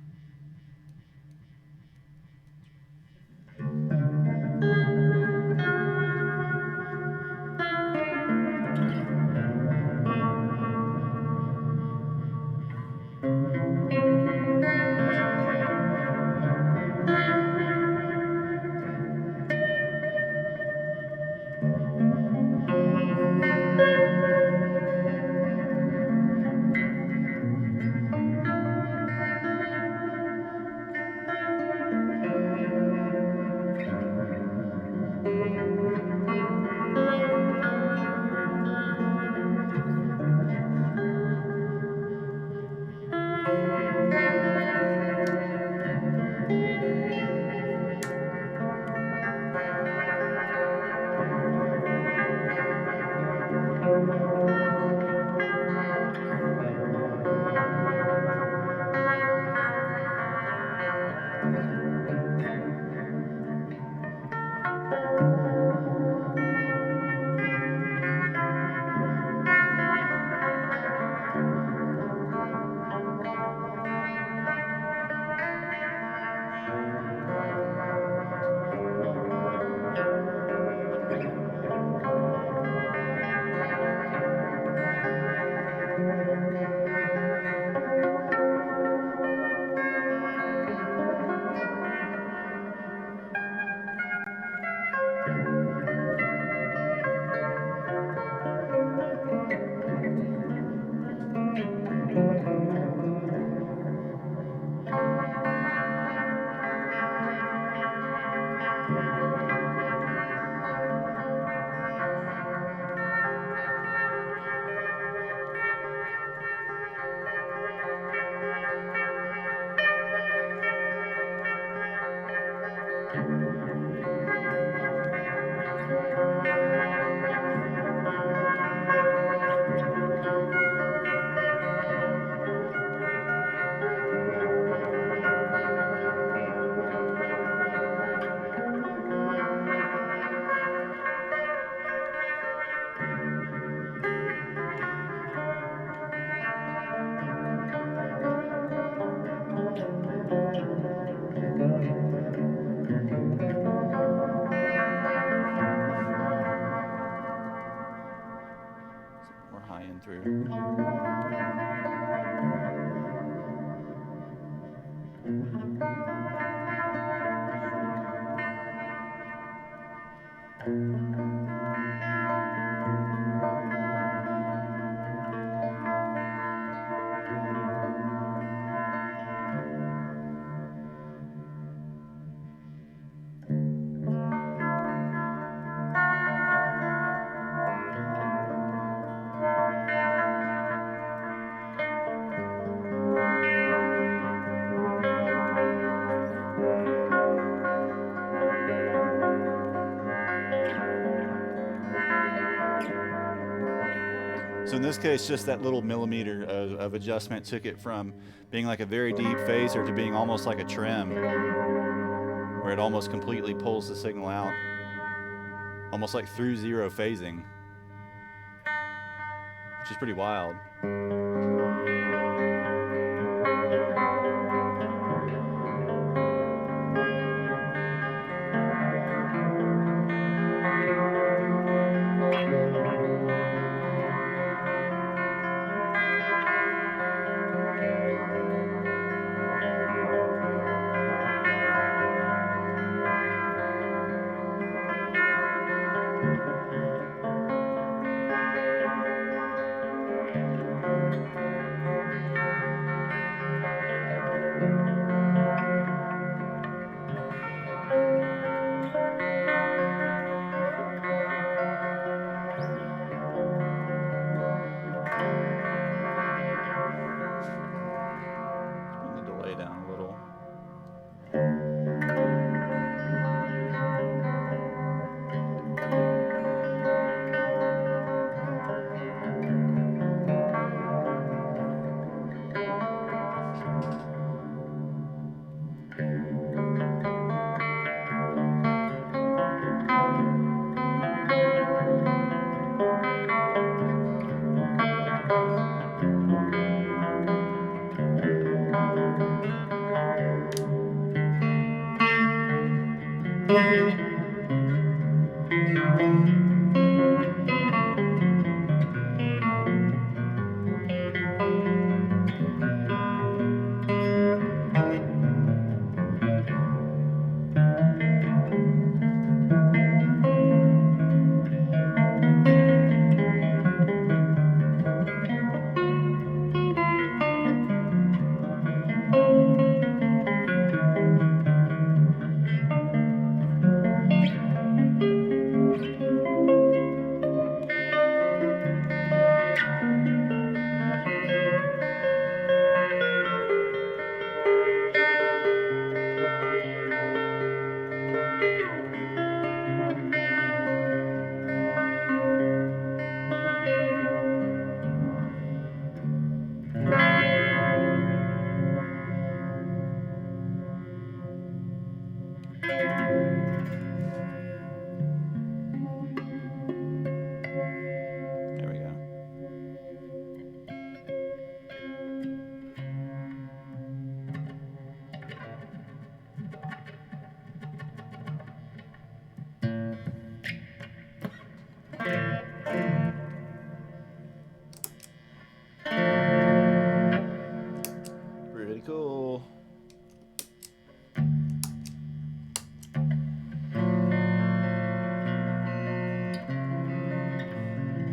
S1: We're high and through. So in this case, just that little millimeter of adjustment took it from being like a very deep phaser to being almost like a trem, where it almost completely pulls the signal out, almost like through zero phasing, which is pretty wild.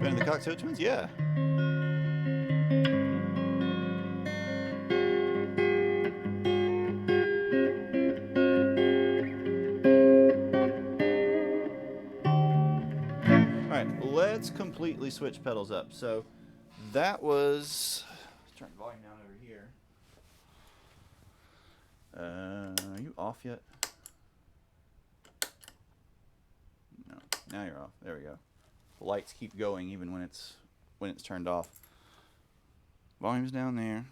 S1: fan of the Cocktail Twins? Yeah. All right, let's completely switch pedals up. So that was. Let's turn the volume down over here. Are you off yet? No. Now you're off. There we go. The lights keep going even when it's turned off. Volume's down there.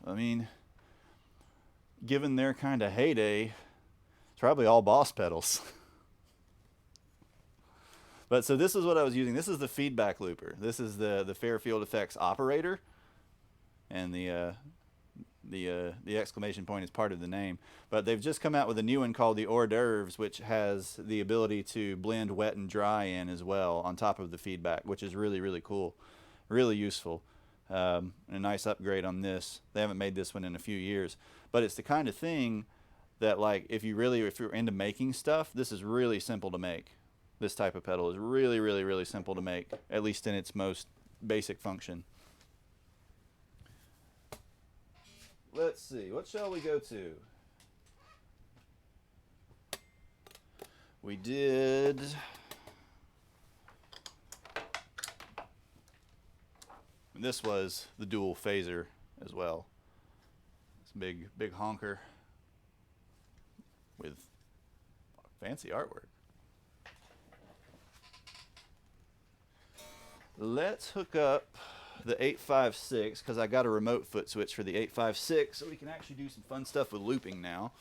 S1: I mean, given their kind of heyday, it's probably all Boss pedals. But so this is what I was using. This is the feedback looper. This is the Fairfield Effects operator, and the exclamation point is part of the name. But they've just come out with a new one called the hors d'oeuvres, which has the ability to blend wet and dry in as well on top of the feedback, which is really, really cool, really useful. And a nice upgrade on this. They haven't made this one in a few years, but it's the kind of thing that, like, if you're into making stuff, this is really simple to make. This type of pedal is really, really, really simple to make, at least in its most basic function. Let's see, what shall we go to? We did this was the dual phaser as well. It's a big honker with fancy artwork. Let's hook up the 856 because I got a remote foot switch for the 856, so we can actually do some fun stuff with looping now.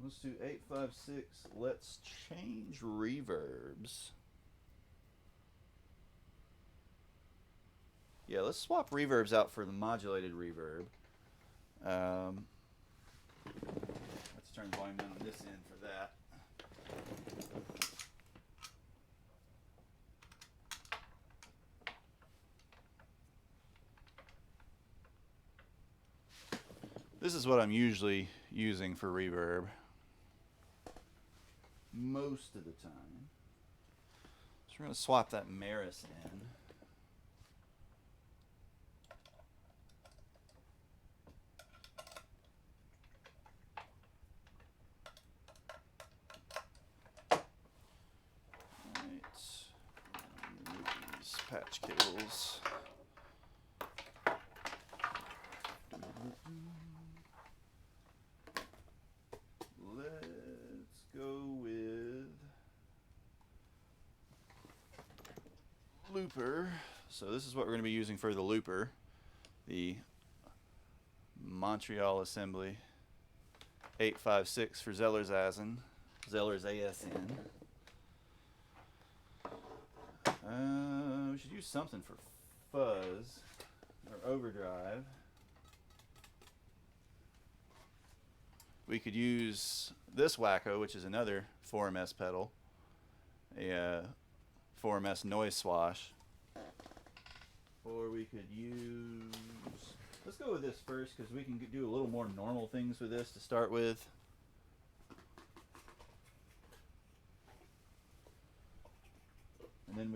S1: Let's do 856. Let's change reverbs. Yeah, let's swap reverbs out for the modulated reverb. Let's turn the volume down on this end for that. This is what I'm usually using for reverb most of the time. So we're going to swap that Maris in. Patch cables. Let's go with looper. So this is what we're going to be using for the looper. The Montreal Assembly 856 for Zeller's ASN. We should use something for fuzz or overdrive. We could use this Wacko, which is another 4MS pedal, a 4MS noise swash. Or we could use, let's go with this first because we can do a little more normal things with this to start with. And then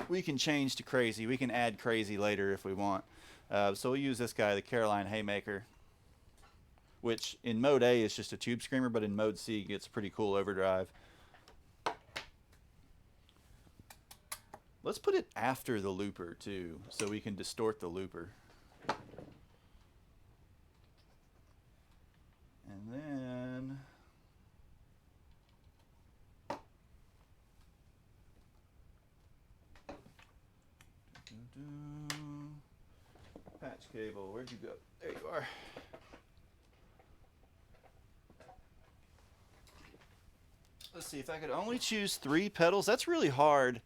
S1: we can change to crazy. We can add crazy later if we want. So we'll use this guy, the Caroline Haymaker, which in mode A is just a tube screamer, but in mode C gets pretty cool overdrive. Let's put it after the looper too, so we can distort the looper. And then patch cable, where'd you go? There you are. Let's see, if I could only choose 3 pedals, that's really hard.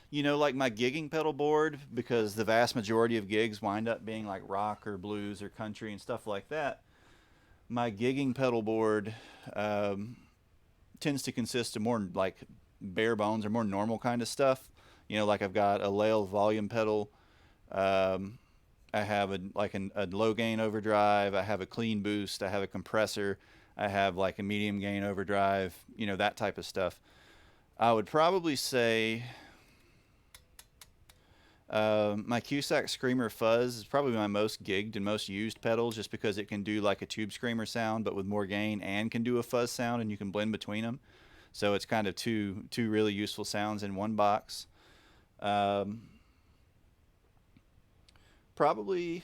S1: You know, like my gigging pedal board, because the vast majority of gigs wind up being like rock or blues or country and stuff like that. My gigging pedal board tends to consist of more like bare bones or more normal kind of stuff. You know, like I've got a Lail volume pedal. Um, I have a low gain overdrive. I have a clean boost. I have a compressor. I have like a medium gain overdrive. You know, that type of stuff. I would probably say my Cusack Screamer Fuzz is probably my most gigged and most used pedal, just because it can do like a tube screamer sound, but with more gain, and can do a fuzz sound, and you can blend between them. So it's kind of two really useful sounds in one box. Um, Probably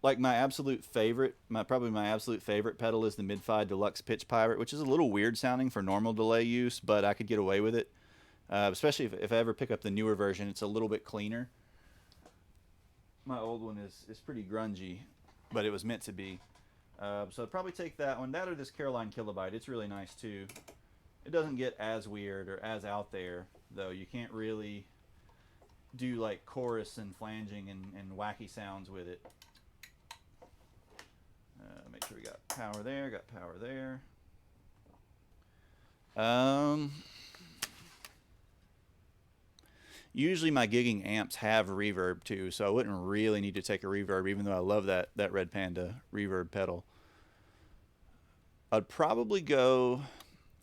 S1: like my absolute favorite pedal is the Midfi Deluxe Pitch Pirate, which is a little weird sounding for normal delay use, but I could get away with it. Especially if I ever pick up the newer version, it's a little bit cleaner. My old one is pretty grungy, but it was meant to be. So I'd probably take that one. That or this Caroline Kilobyte. It's really nice too. It doesn't get as weird or as out there, though. You can't really do like chorus and flanging and wacky sounds with it. Make sure we got power there, got power there. Usually my gigging amps have reverb too, so I wouldn't really need to take a reverb, even though I love that Red Panda reverb pedal. I'd probably go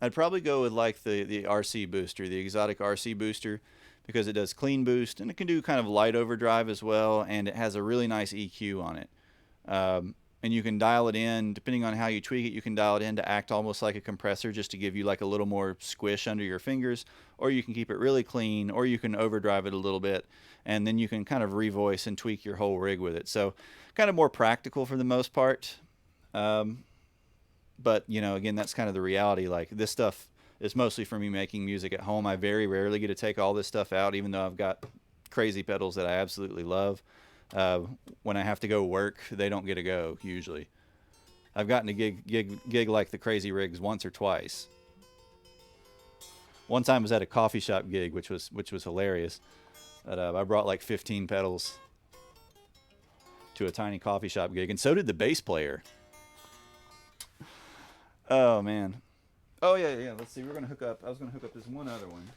S1: with like the RC booster, the exotic RC booster, because it does clean boost and it can do kind of light overdrive as well, and it has a really nice EQ on it. And you can dial it in, depending on how you tweak it, you can dial it in to act almost like a compressor, just to give you like a little more squish under your fingers, or you can keep it really clean, or you can overdrive it a little bit, and then you can kind of revoice and tweak your whole rig with it. So kind of more practical for the most part. But you know, again, that's kind of the reality. Like, this stuff is mostly for me making music at home. I very rarely get to take all this stuff out, even though I've got crazy pedals that I absolutely love. When I have to go work, they don't get to go usually. I've gotten to gig like the crazy rigs once or twice. One time was at a coffee shop gig, which was hilarious. But, I brought like 15 pedals to a tiny coffee shop gig, and so did the bass player. Oh man. Oh yeah. Let's see. We're gonna hook up. I was gonna hook up this one other one.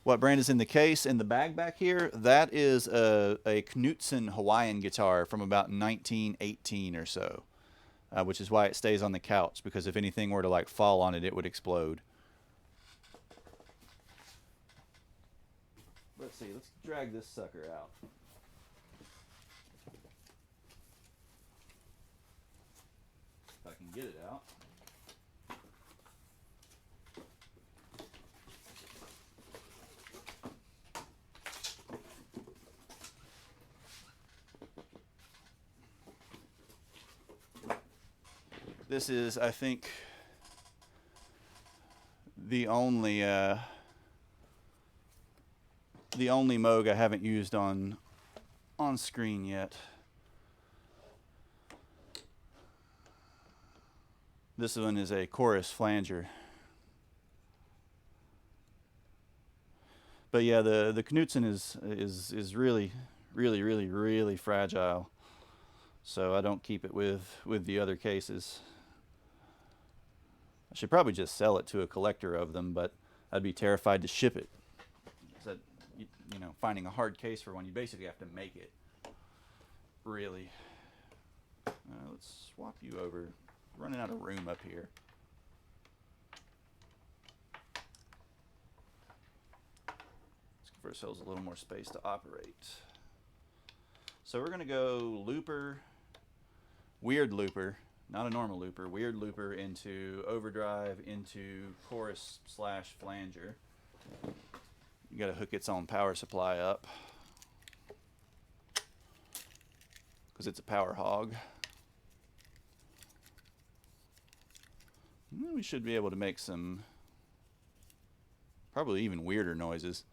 S1: What brand is in the case? In the bag back here, that is a Knutson Hawaiian guitar from about 1918 or so, which is why it stays on the couch, because if anything were to like fall on it, it would explode. Let's see. Let's drag this sucker out. If I can get it out. This is, I think, the only Moog I haven't used on screen yet. This one is a chorus flanger. But yeah, the Knutson is really fragile. So I don't keep it with the other cases. I should probably just sell it to a collector of them, but I'd be terrified to ship it. That, you know, finding a hard case for one, you basically have to make it. Really. Let's swap you over. Running out of room up here. Let's give ourselves a little more space to operate. So we're gonna go looper, weird looper, not a normal looper, weird looper into overdrive into chorus / flanger. You gotta hook its own power supply up, because it's a power hog. And then we should be able to make some probably even weirder noises,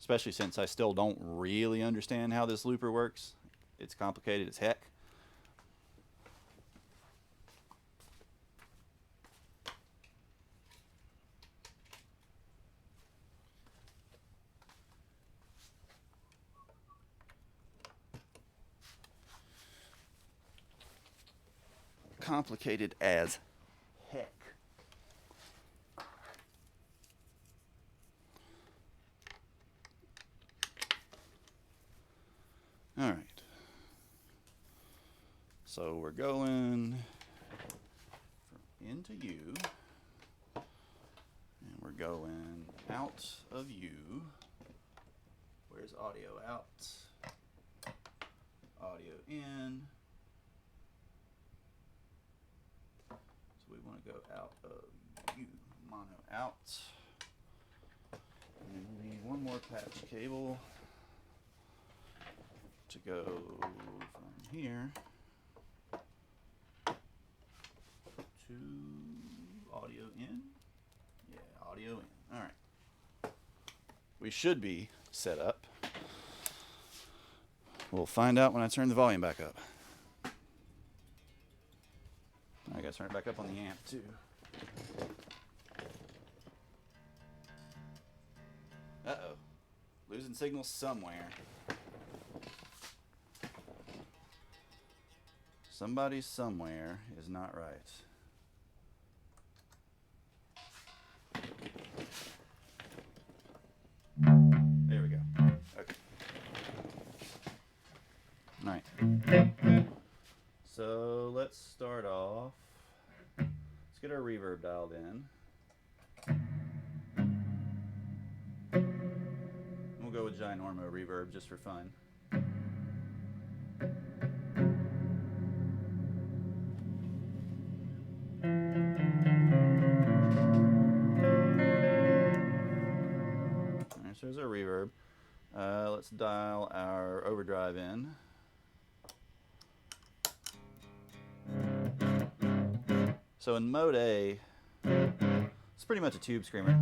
S1: especially since I still don't really understand how this looper works. It's complicated as heck. Complicated as heck. So we're going from into U, and we're going out of U. Where's audio out? Audio in. So we want to go out of U, mono out. And then we need one more patch cable to go from here to audio in. Yeah, audio in. All right. We should be set up. We'll find out when I turn the volume back up. I gotta turn it back up on the amp too. Uh-oh. Losing signal somewhere. Somebody somewhere is not right. There we go. Okay. All right. So let's start off. Let's get our reverb dialed in. We'll go with Ginormo reverb just for fun. Alright, so there's our reverb. Let's dial our overdrive in. So in mode A, it's pretty much a tube screamer.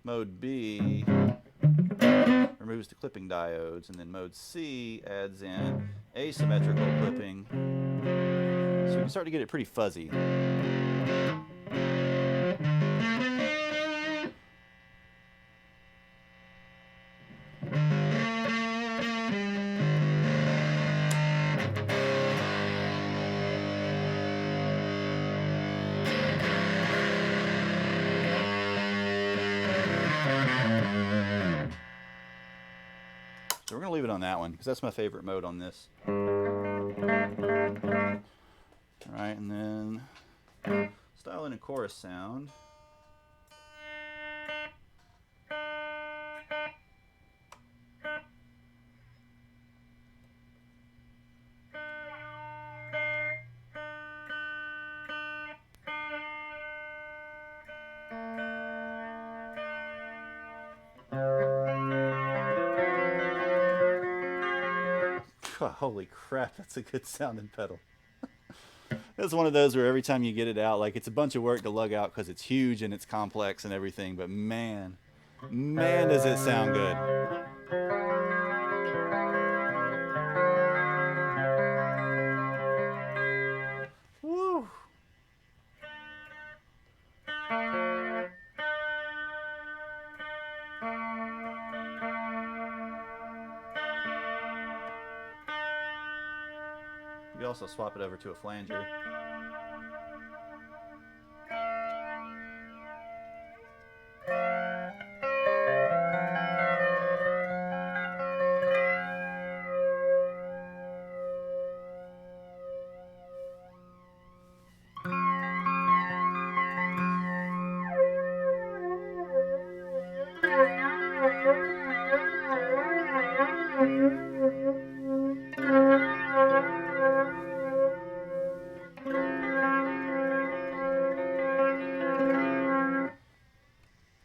S1: Mode B removes the clipping diodes, and then mode C adds in asymmetrical clipping. So we can start to get it pretty fuzzy. So we're going to leave it on that one because that's my favorite mode on this. All right, and then let's dial in a chorus sound. Holy crap, that's a good sounding pedal. It's one of those where every time you get it out, like it's a bunch of work to lug out because it's huge and it's complex and everything, but man, does it sound good. Woo! You can also swap it over to a flanger.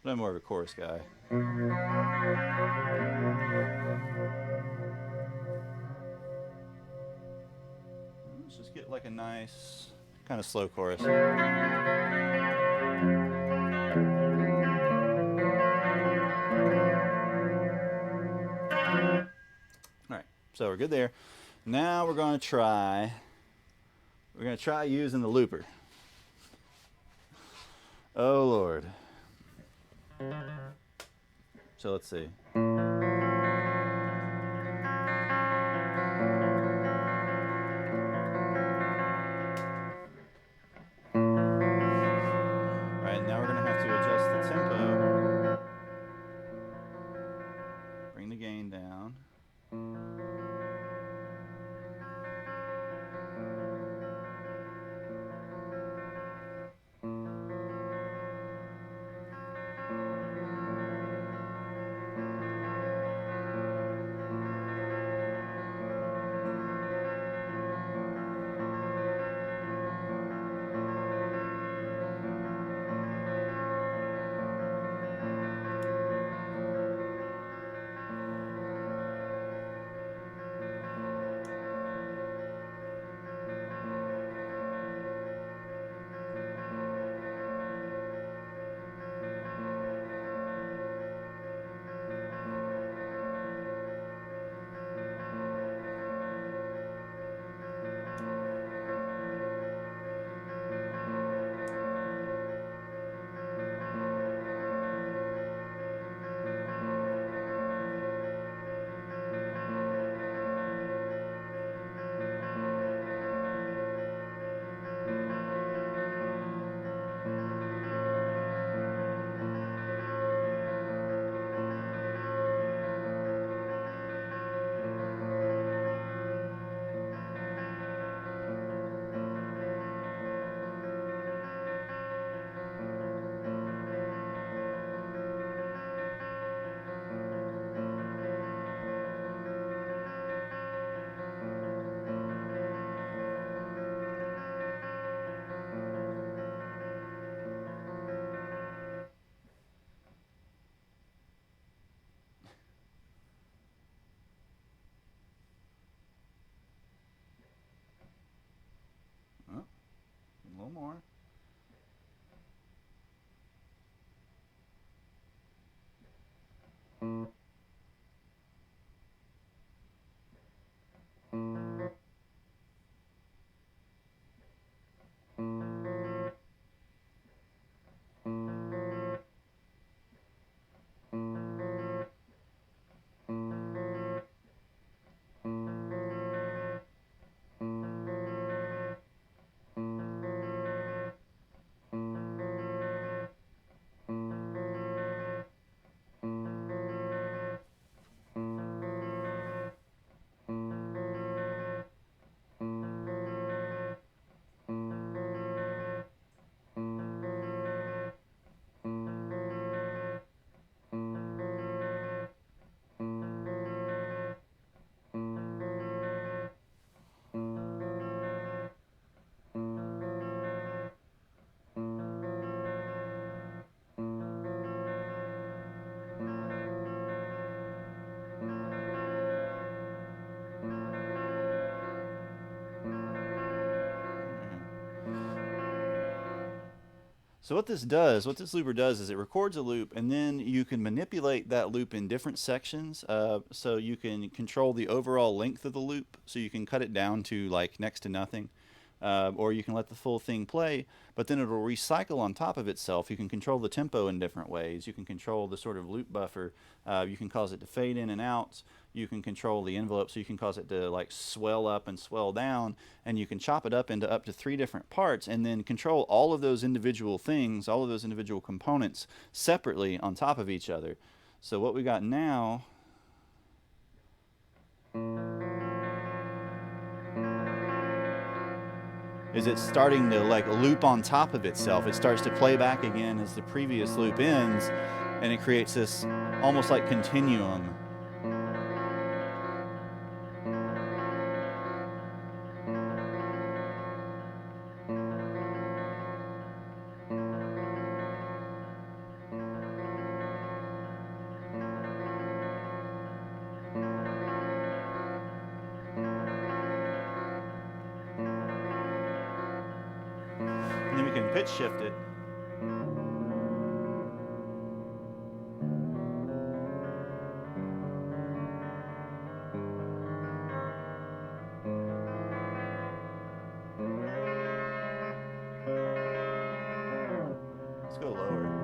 S1: But I'm more of a chorus guy. Let's just get like a nice kind of slow chorus. Alright, so we're good there. Now we're going to try using the looper. Oh Lord. So let's see. Alright, now we're going to have to adjust the tempo. Bring the gain down. So what this does, what this looper does, is it records a loop, and then you can manipulate that loop in different sections. So you can control the overall length of the loop, so you can cut it down to like next to nothing, or you can let the full thing play, but then it'll recycle on top of itself. You can control the tempo in different ways. You can control the sort of loop buffer. You can cause it to fade in and out. You can control the envelope, so you can cause it to like swell up and swell down, and you can chop it up into up to 3 different parts, and then control all of those individual things, all of those individual components separately on top of each other. So what we got now is it's starting to like loop on top of itself. It starts to play back again as the previous loop ends, and it creates this almost like continuum. And then we can pitch shift it. Let's go lower.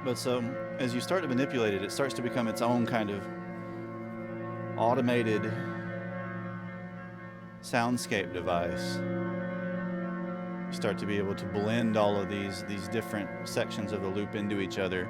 S1: But so as you start to manipulate it, it starts to become its own kind of automated soundscape device. You start to be able to blend all of these different sections of the loop into each other.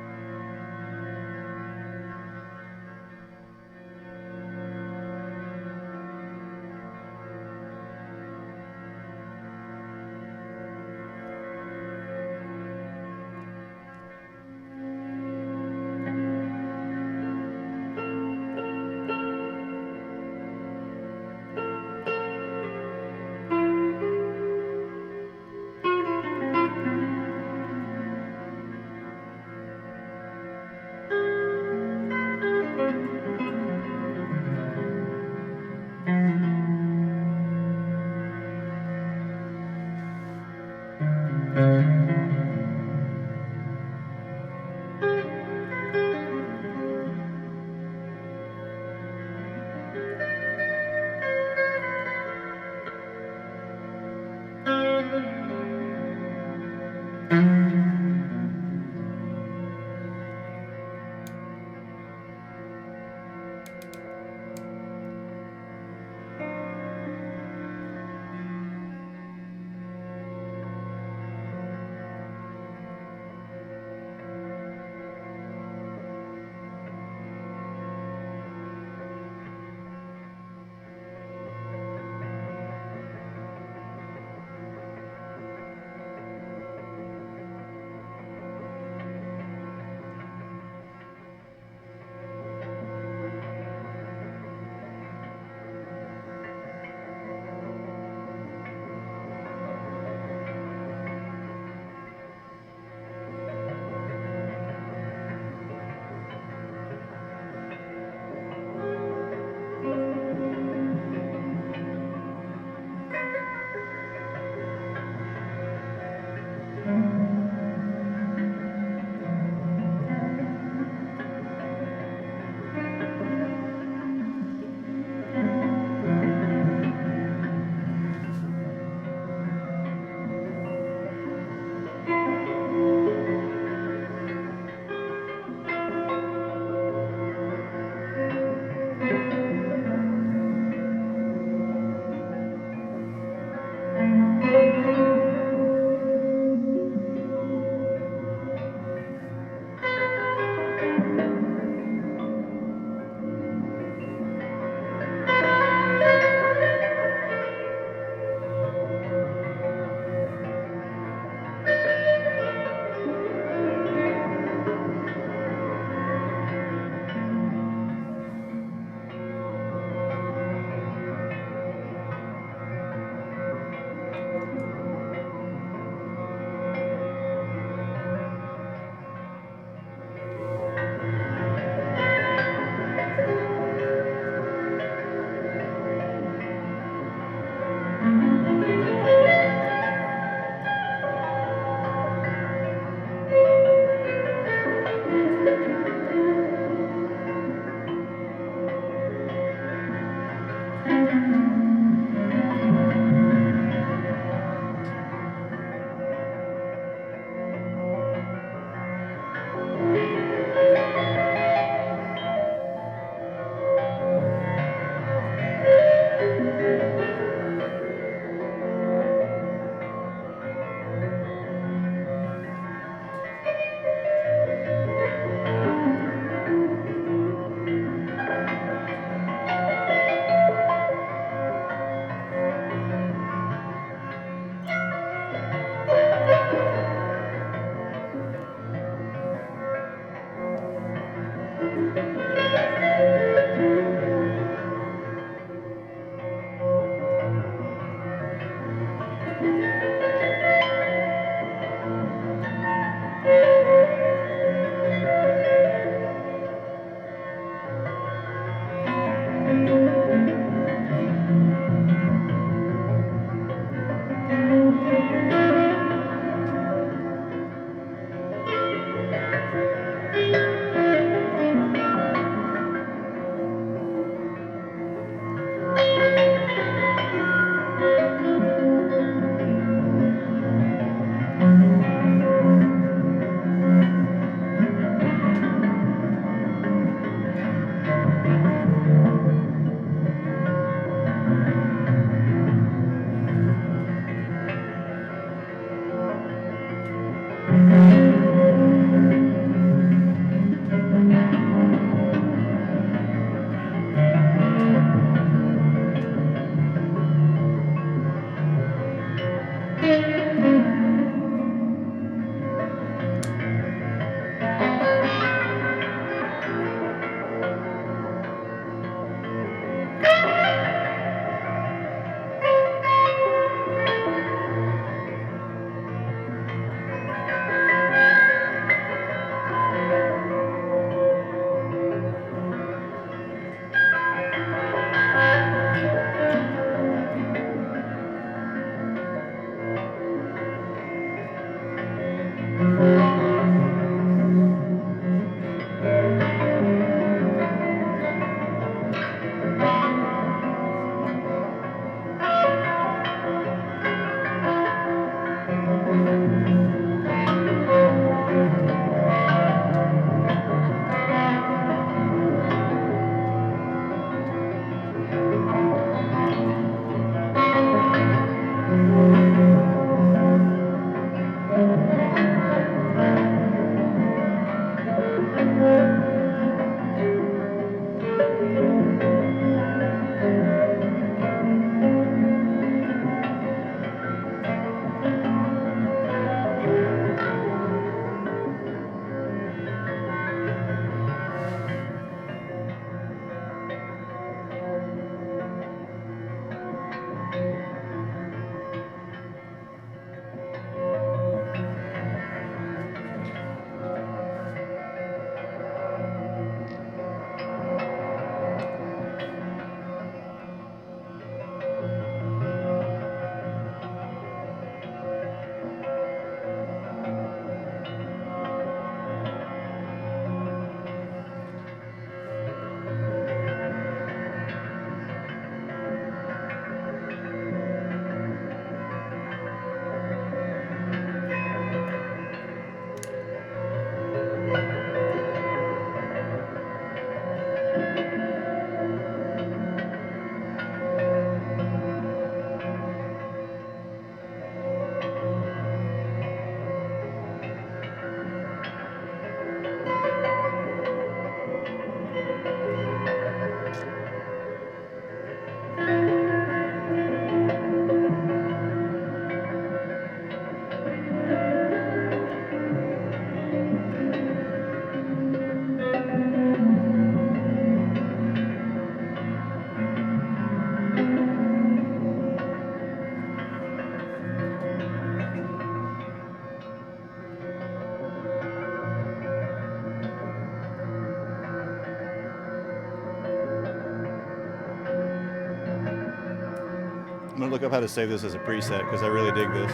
S1: I'm gonna look up how to save this as a preset because I really dig this.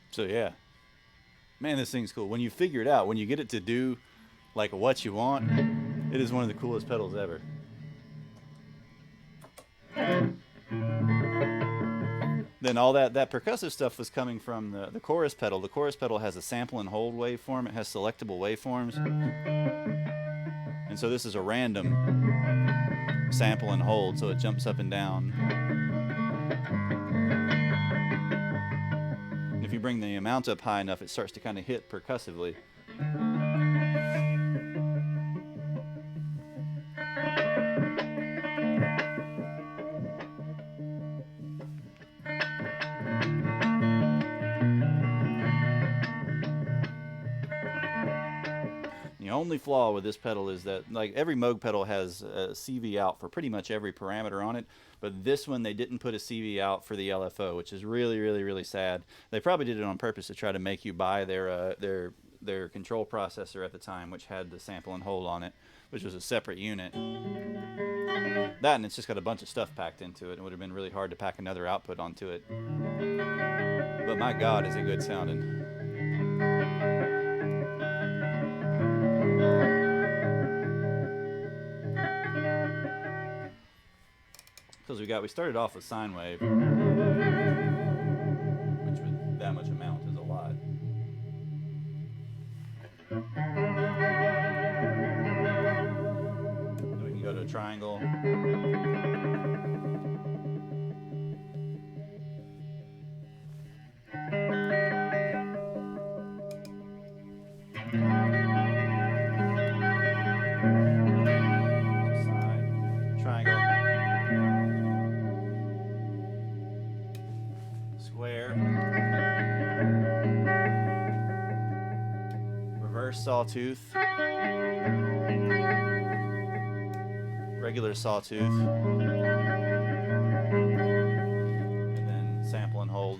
S1: So yeah, man, this thing's cool. When you figure it out, when you get it to do like what you want, it is one of the coolest pedals ever. Then all that percussive stuff was coming from the chorus pedal. The chorus pedal has a sample and hold waveform. It has selectable waveforms. And so this is a random sample and hold, so it jumps up and down. If you bring the amount up high enough, it starts to kind of hit percussively. The only flaw with this pedal is that, like, every Moog pedal has a CV out for pretty much every parameter on it, but this one they didn't put a CV out for the LFO, which is really, really, really sad. They probably did it on purpose to try to make you buy their control processor at the time, which had the sample and hold on it, which was a separate unit. That, and it's just got a bunch of stuff packed into it. It would have been really hard to pack another output onto it. But my God, is it good sounding. Because we started off with sine wave, which with that much amount is a lot. Then we can go to a triangle. Sawtooth, regular sawtooth, and then sample and hold.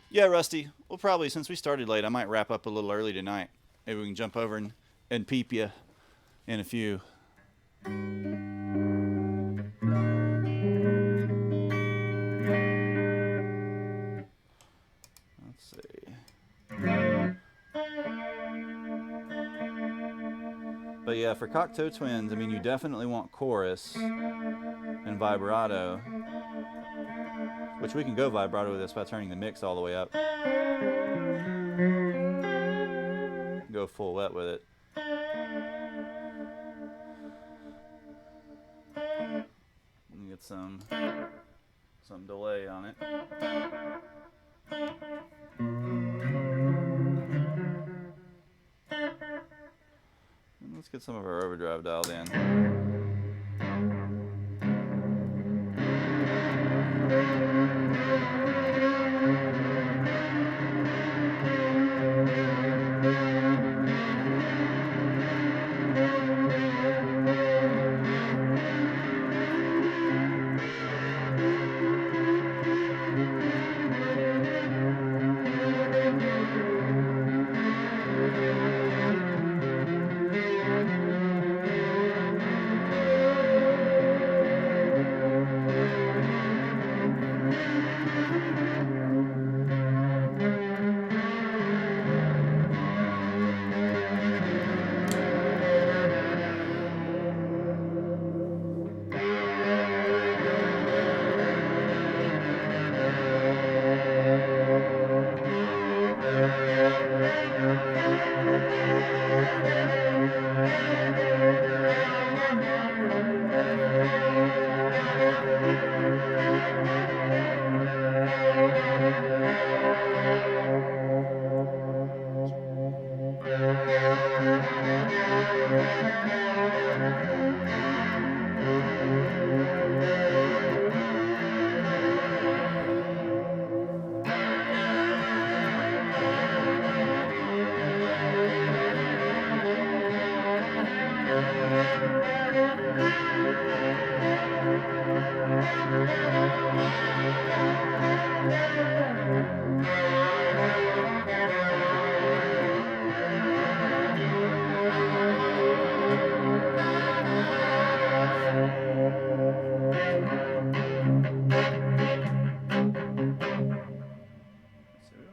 S1: Yeah, Rusty, we'll probably, since we started late, I might wrap up a little early tonight. Maybe we can jump over and peep you in a few. But yeah, for Cocteau Twins, I mean, you definitely want chorus and vibrato, which we can go vibrato with this by turning the mix all the way up. Go full wet with it. And get some delay on it. Let's get some of our overdrive dialed in.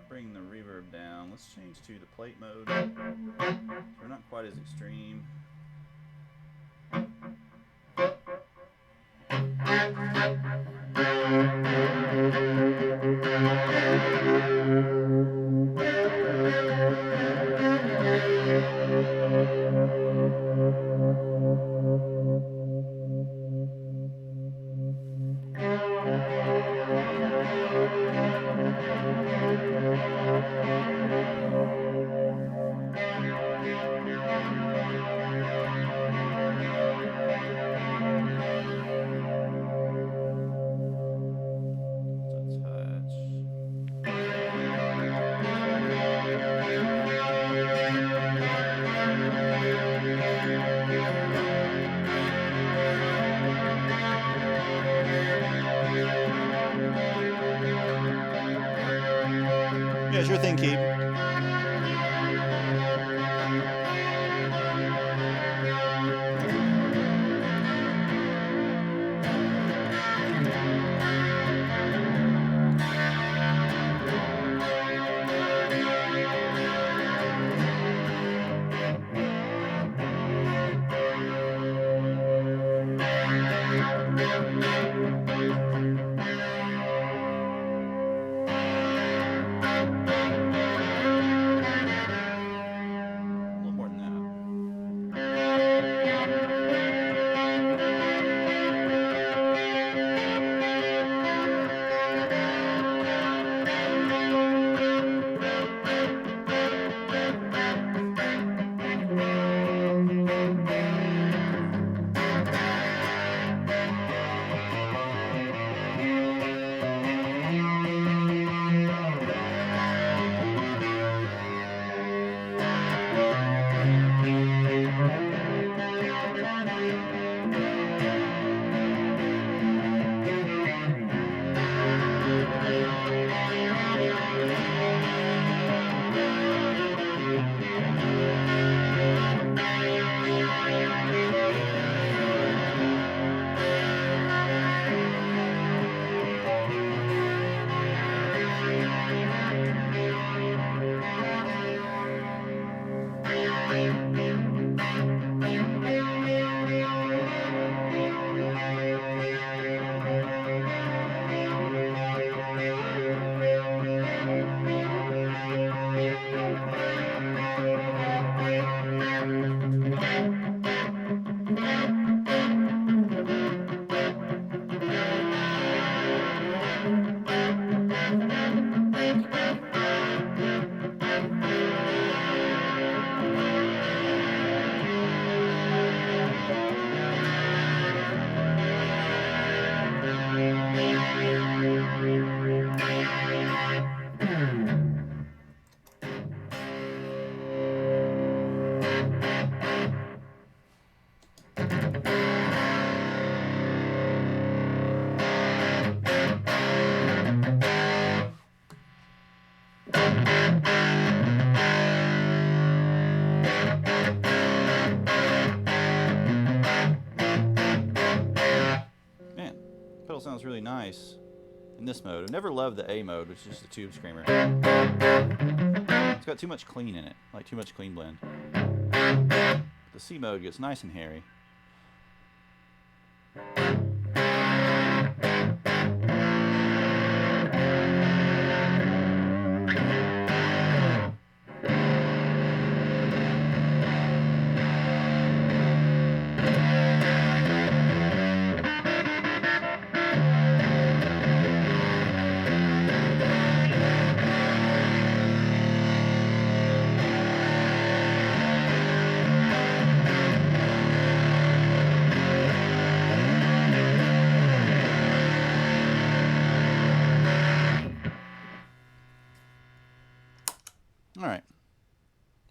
S1: Bring the reverb down. Let's change to the plate mode. We're not quite as extreme. Yeah, sure thing, Keith. Sounds really nice in this mode. I've never loved the A mode, which is just a tube screamer. It's got too much clean in it, like too much clean blend. The C mode gets nice and hairy.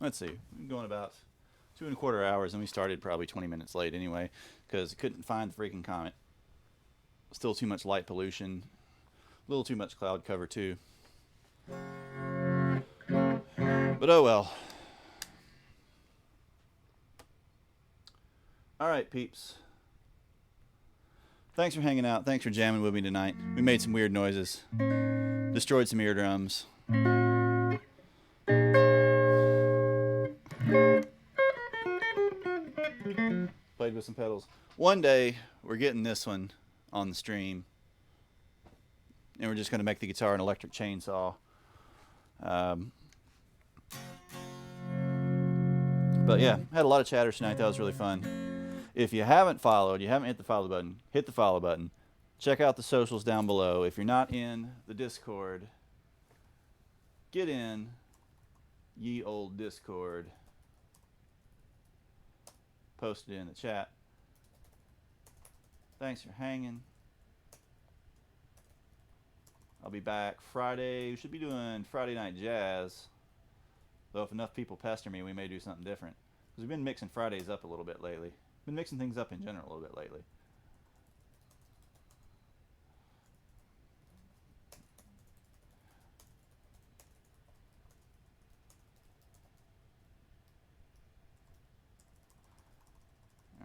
S1: let's see, we're going about 2.25 hours, and we started probably 20 minutes late anyway, because couldn't find the freaking comet. Still too much light pollution, a little too much cloud cover too. But oh well. All right, peeps. Thanks for hanging out. Thanks for jamming with me tonight. We made some weird noises. Destroyed some eardrums. Played with some pedals. One day, we're getting this one on the stream. And we're just going to make the guitar an electric chainsaw. But yeah, had a lot of chatter tonight. That was really fun. If you haven't followed, you haven't hit the follow button, hit the follow button. Check out the socials down below. If you're not in the Discord, get in, ye old Discord. Post it in the chat. Thanks for hanging. I'll be back Friday. We should be doing Friday Night Jazz. Though if enough people pester me, we may do something different. Because we've been mixing Fridays up a little bit lately. Been mixing things up in general a little bit lately.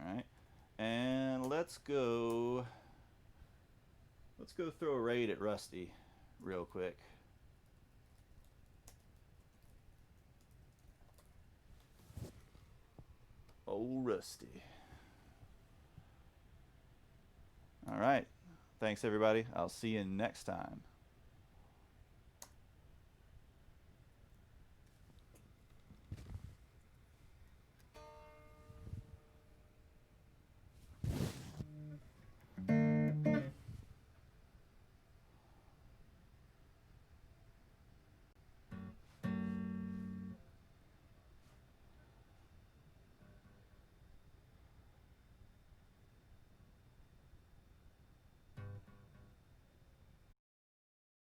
S1: Alright. And let's go throw a raid at Rusty real quick. Old Rusty. All right. Thanks, everybody. I'll see you next time.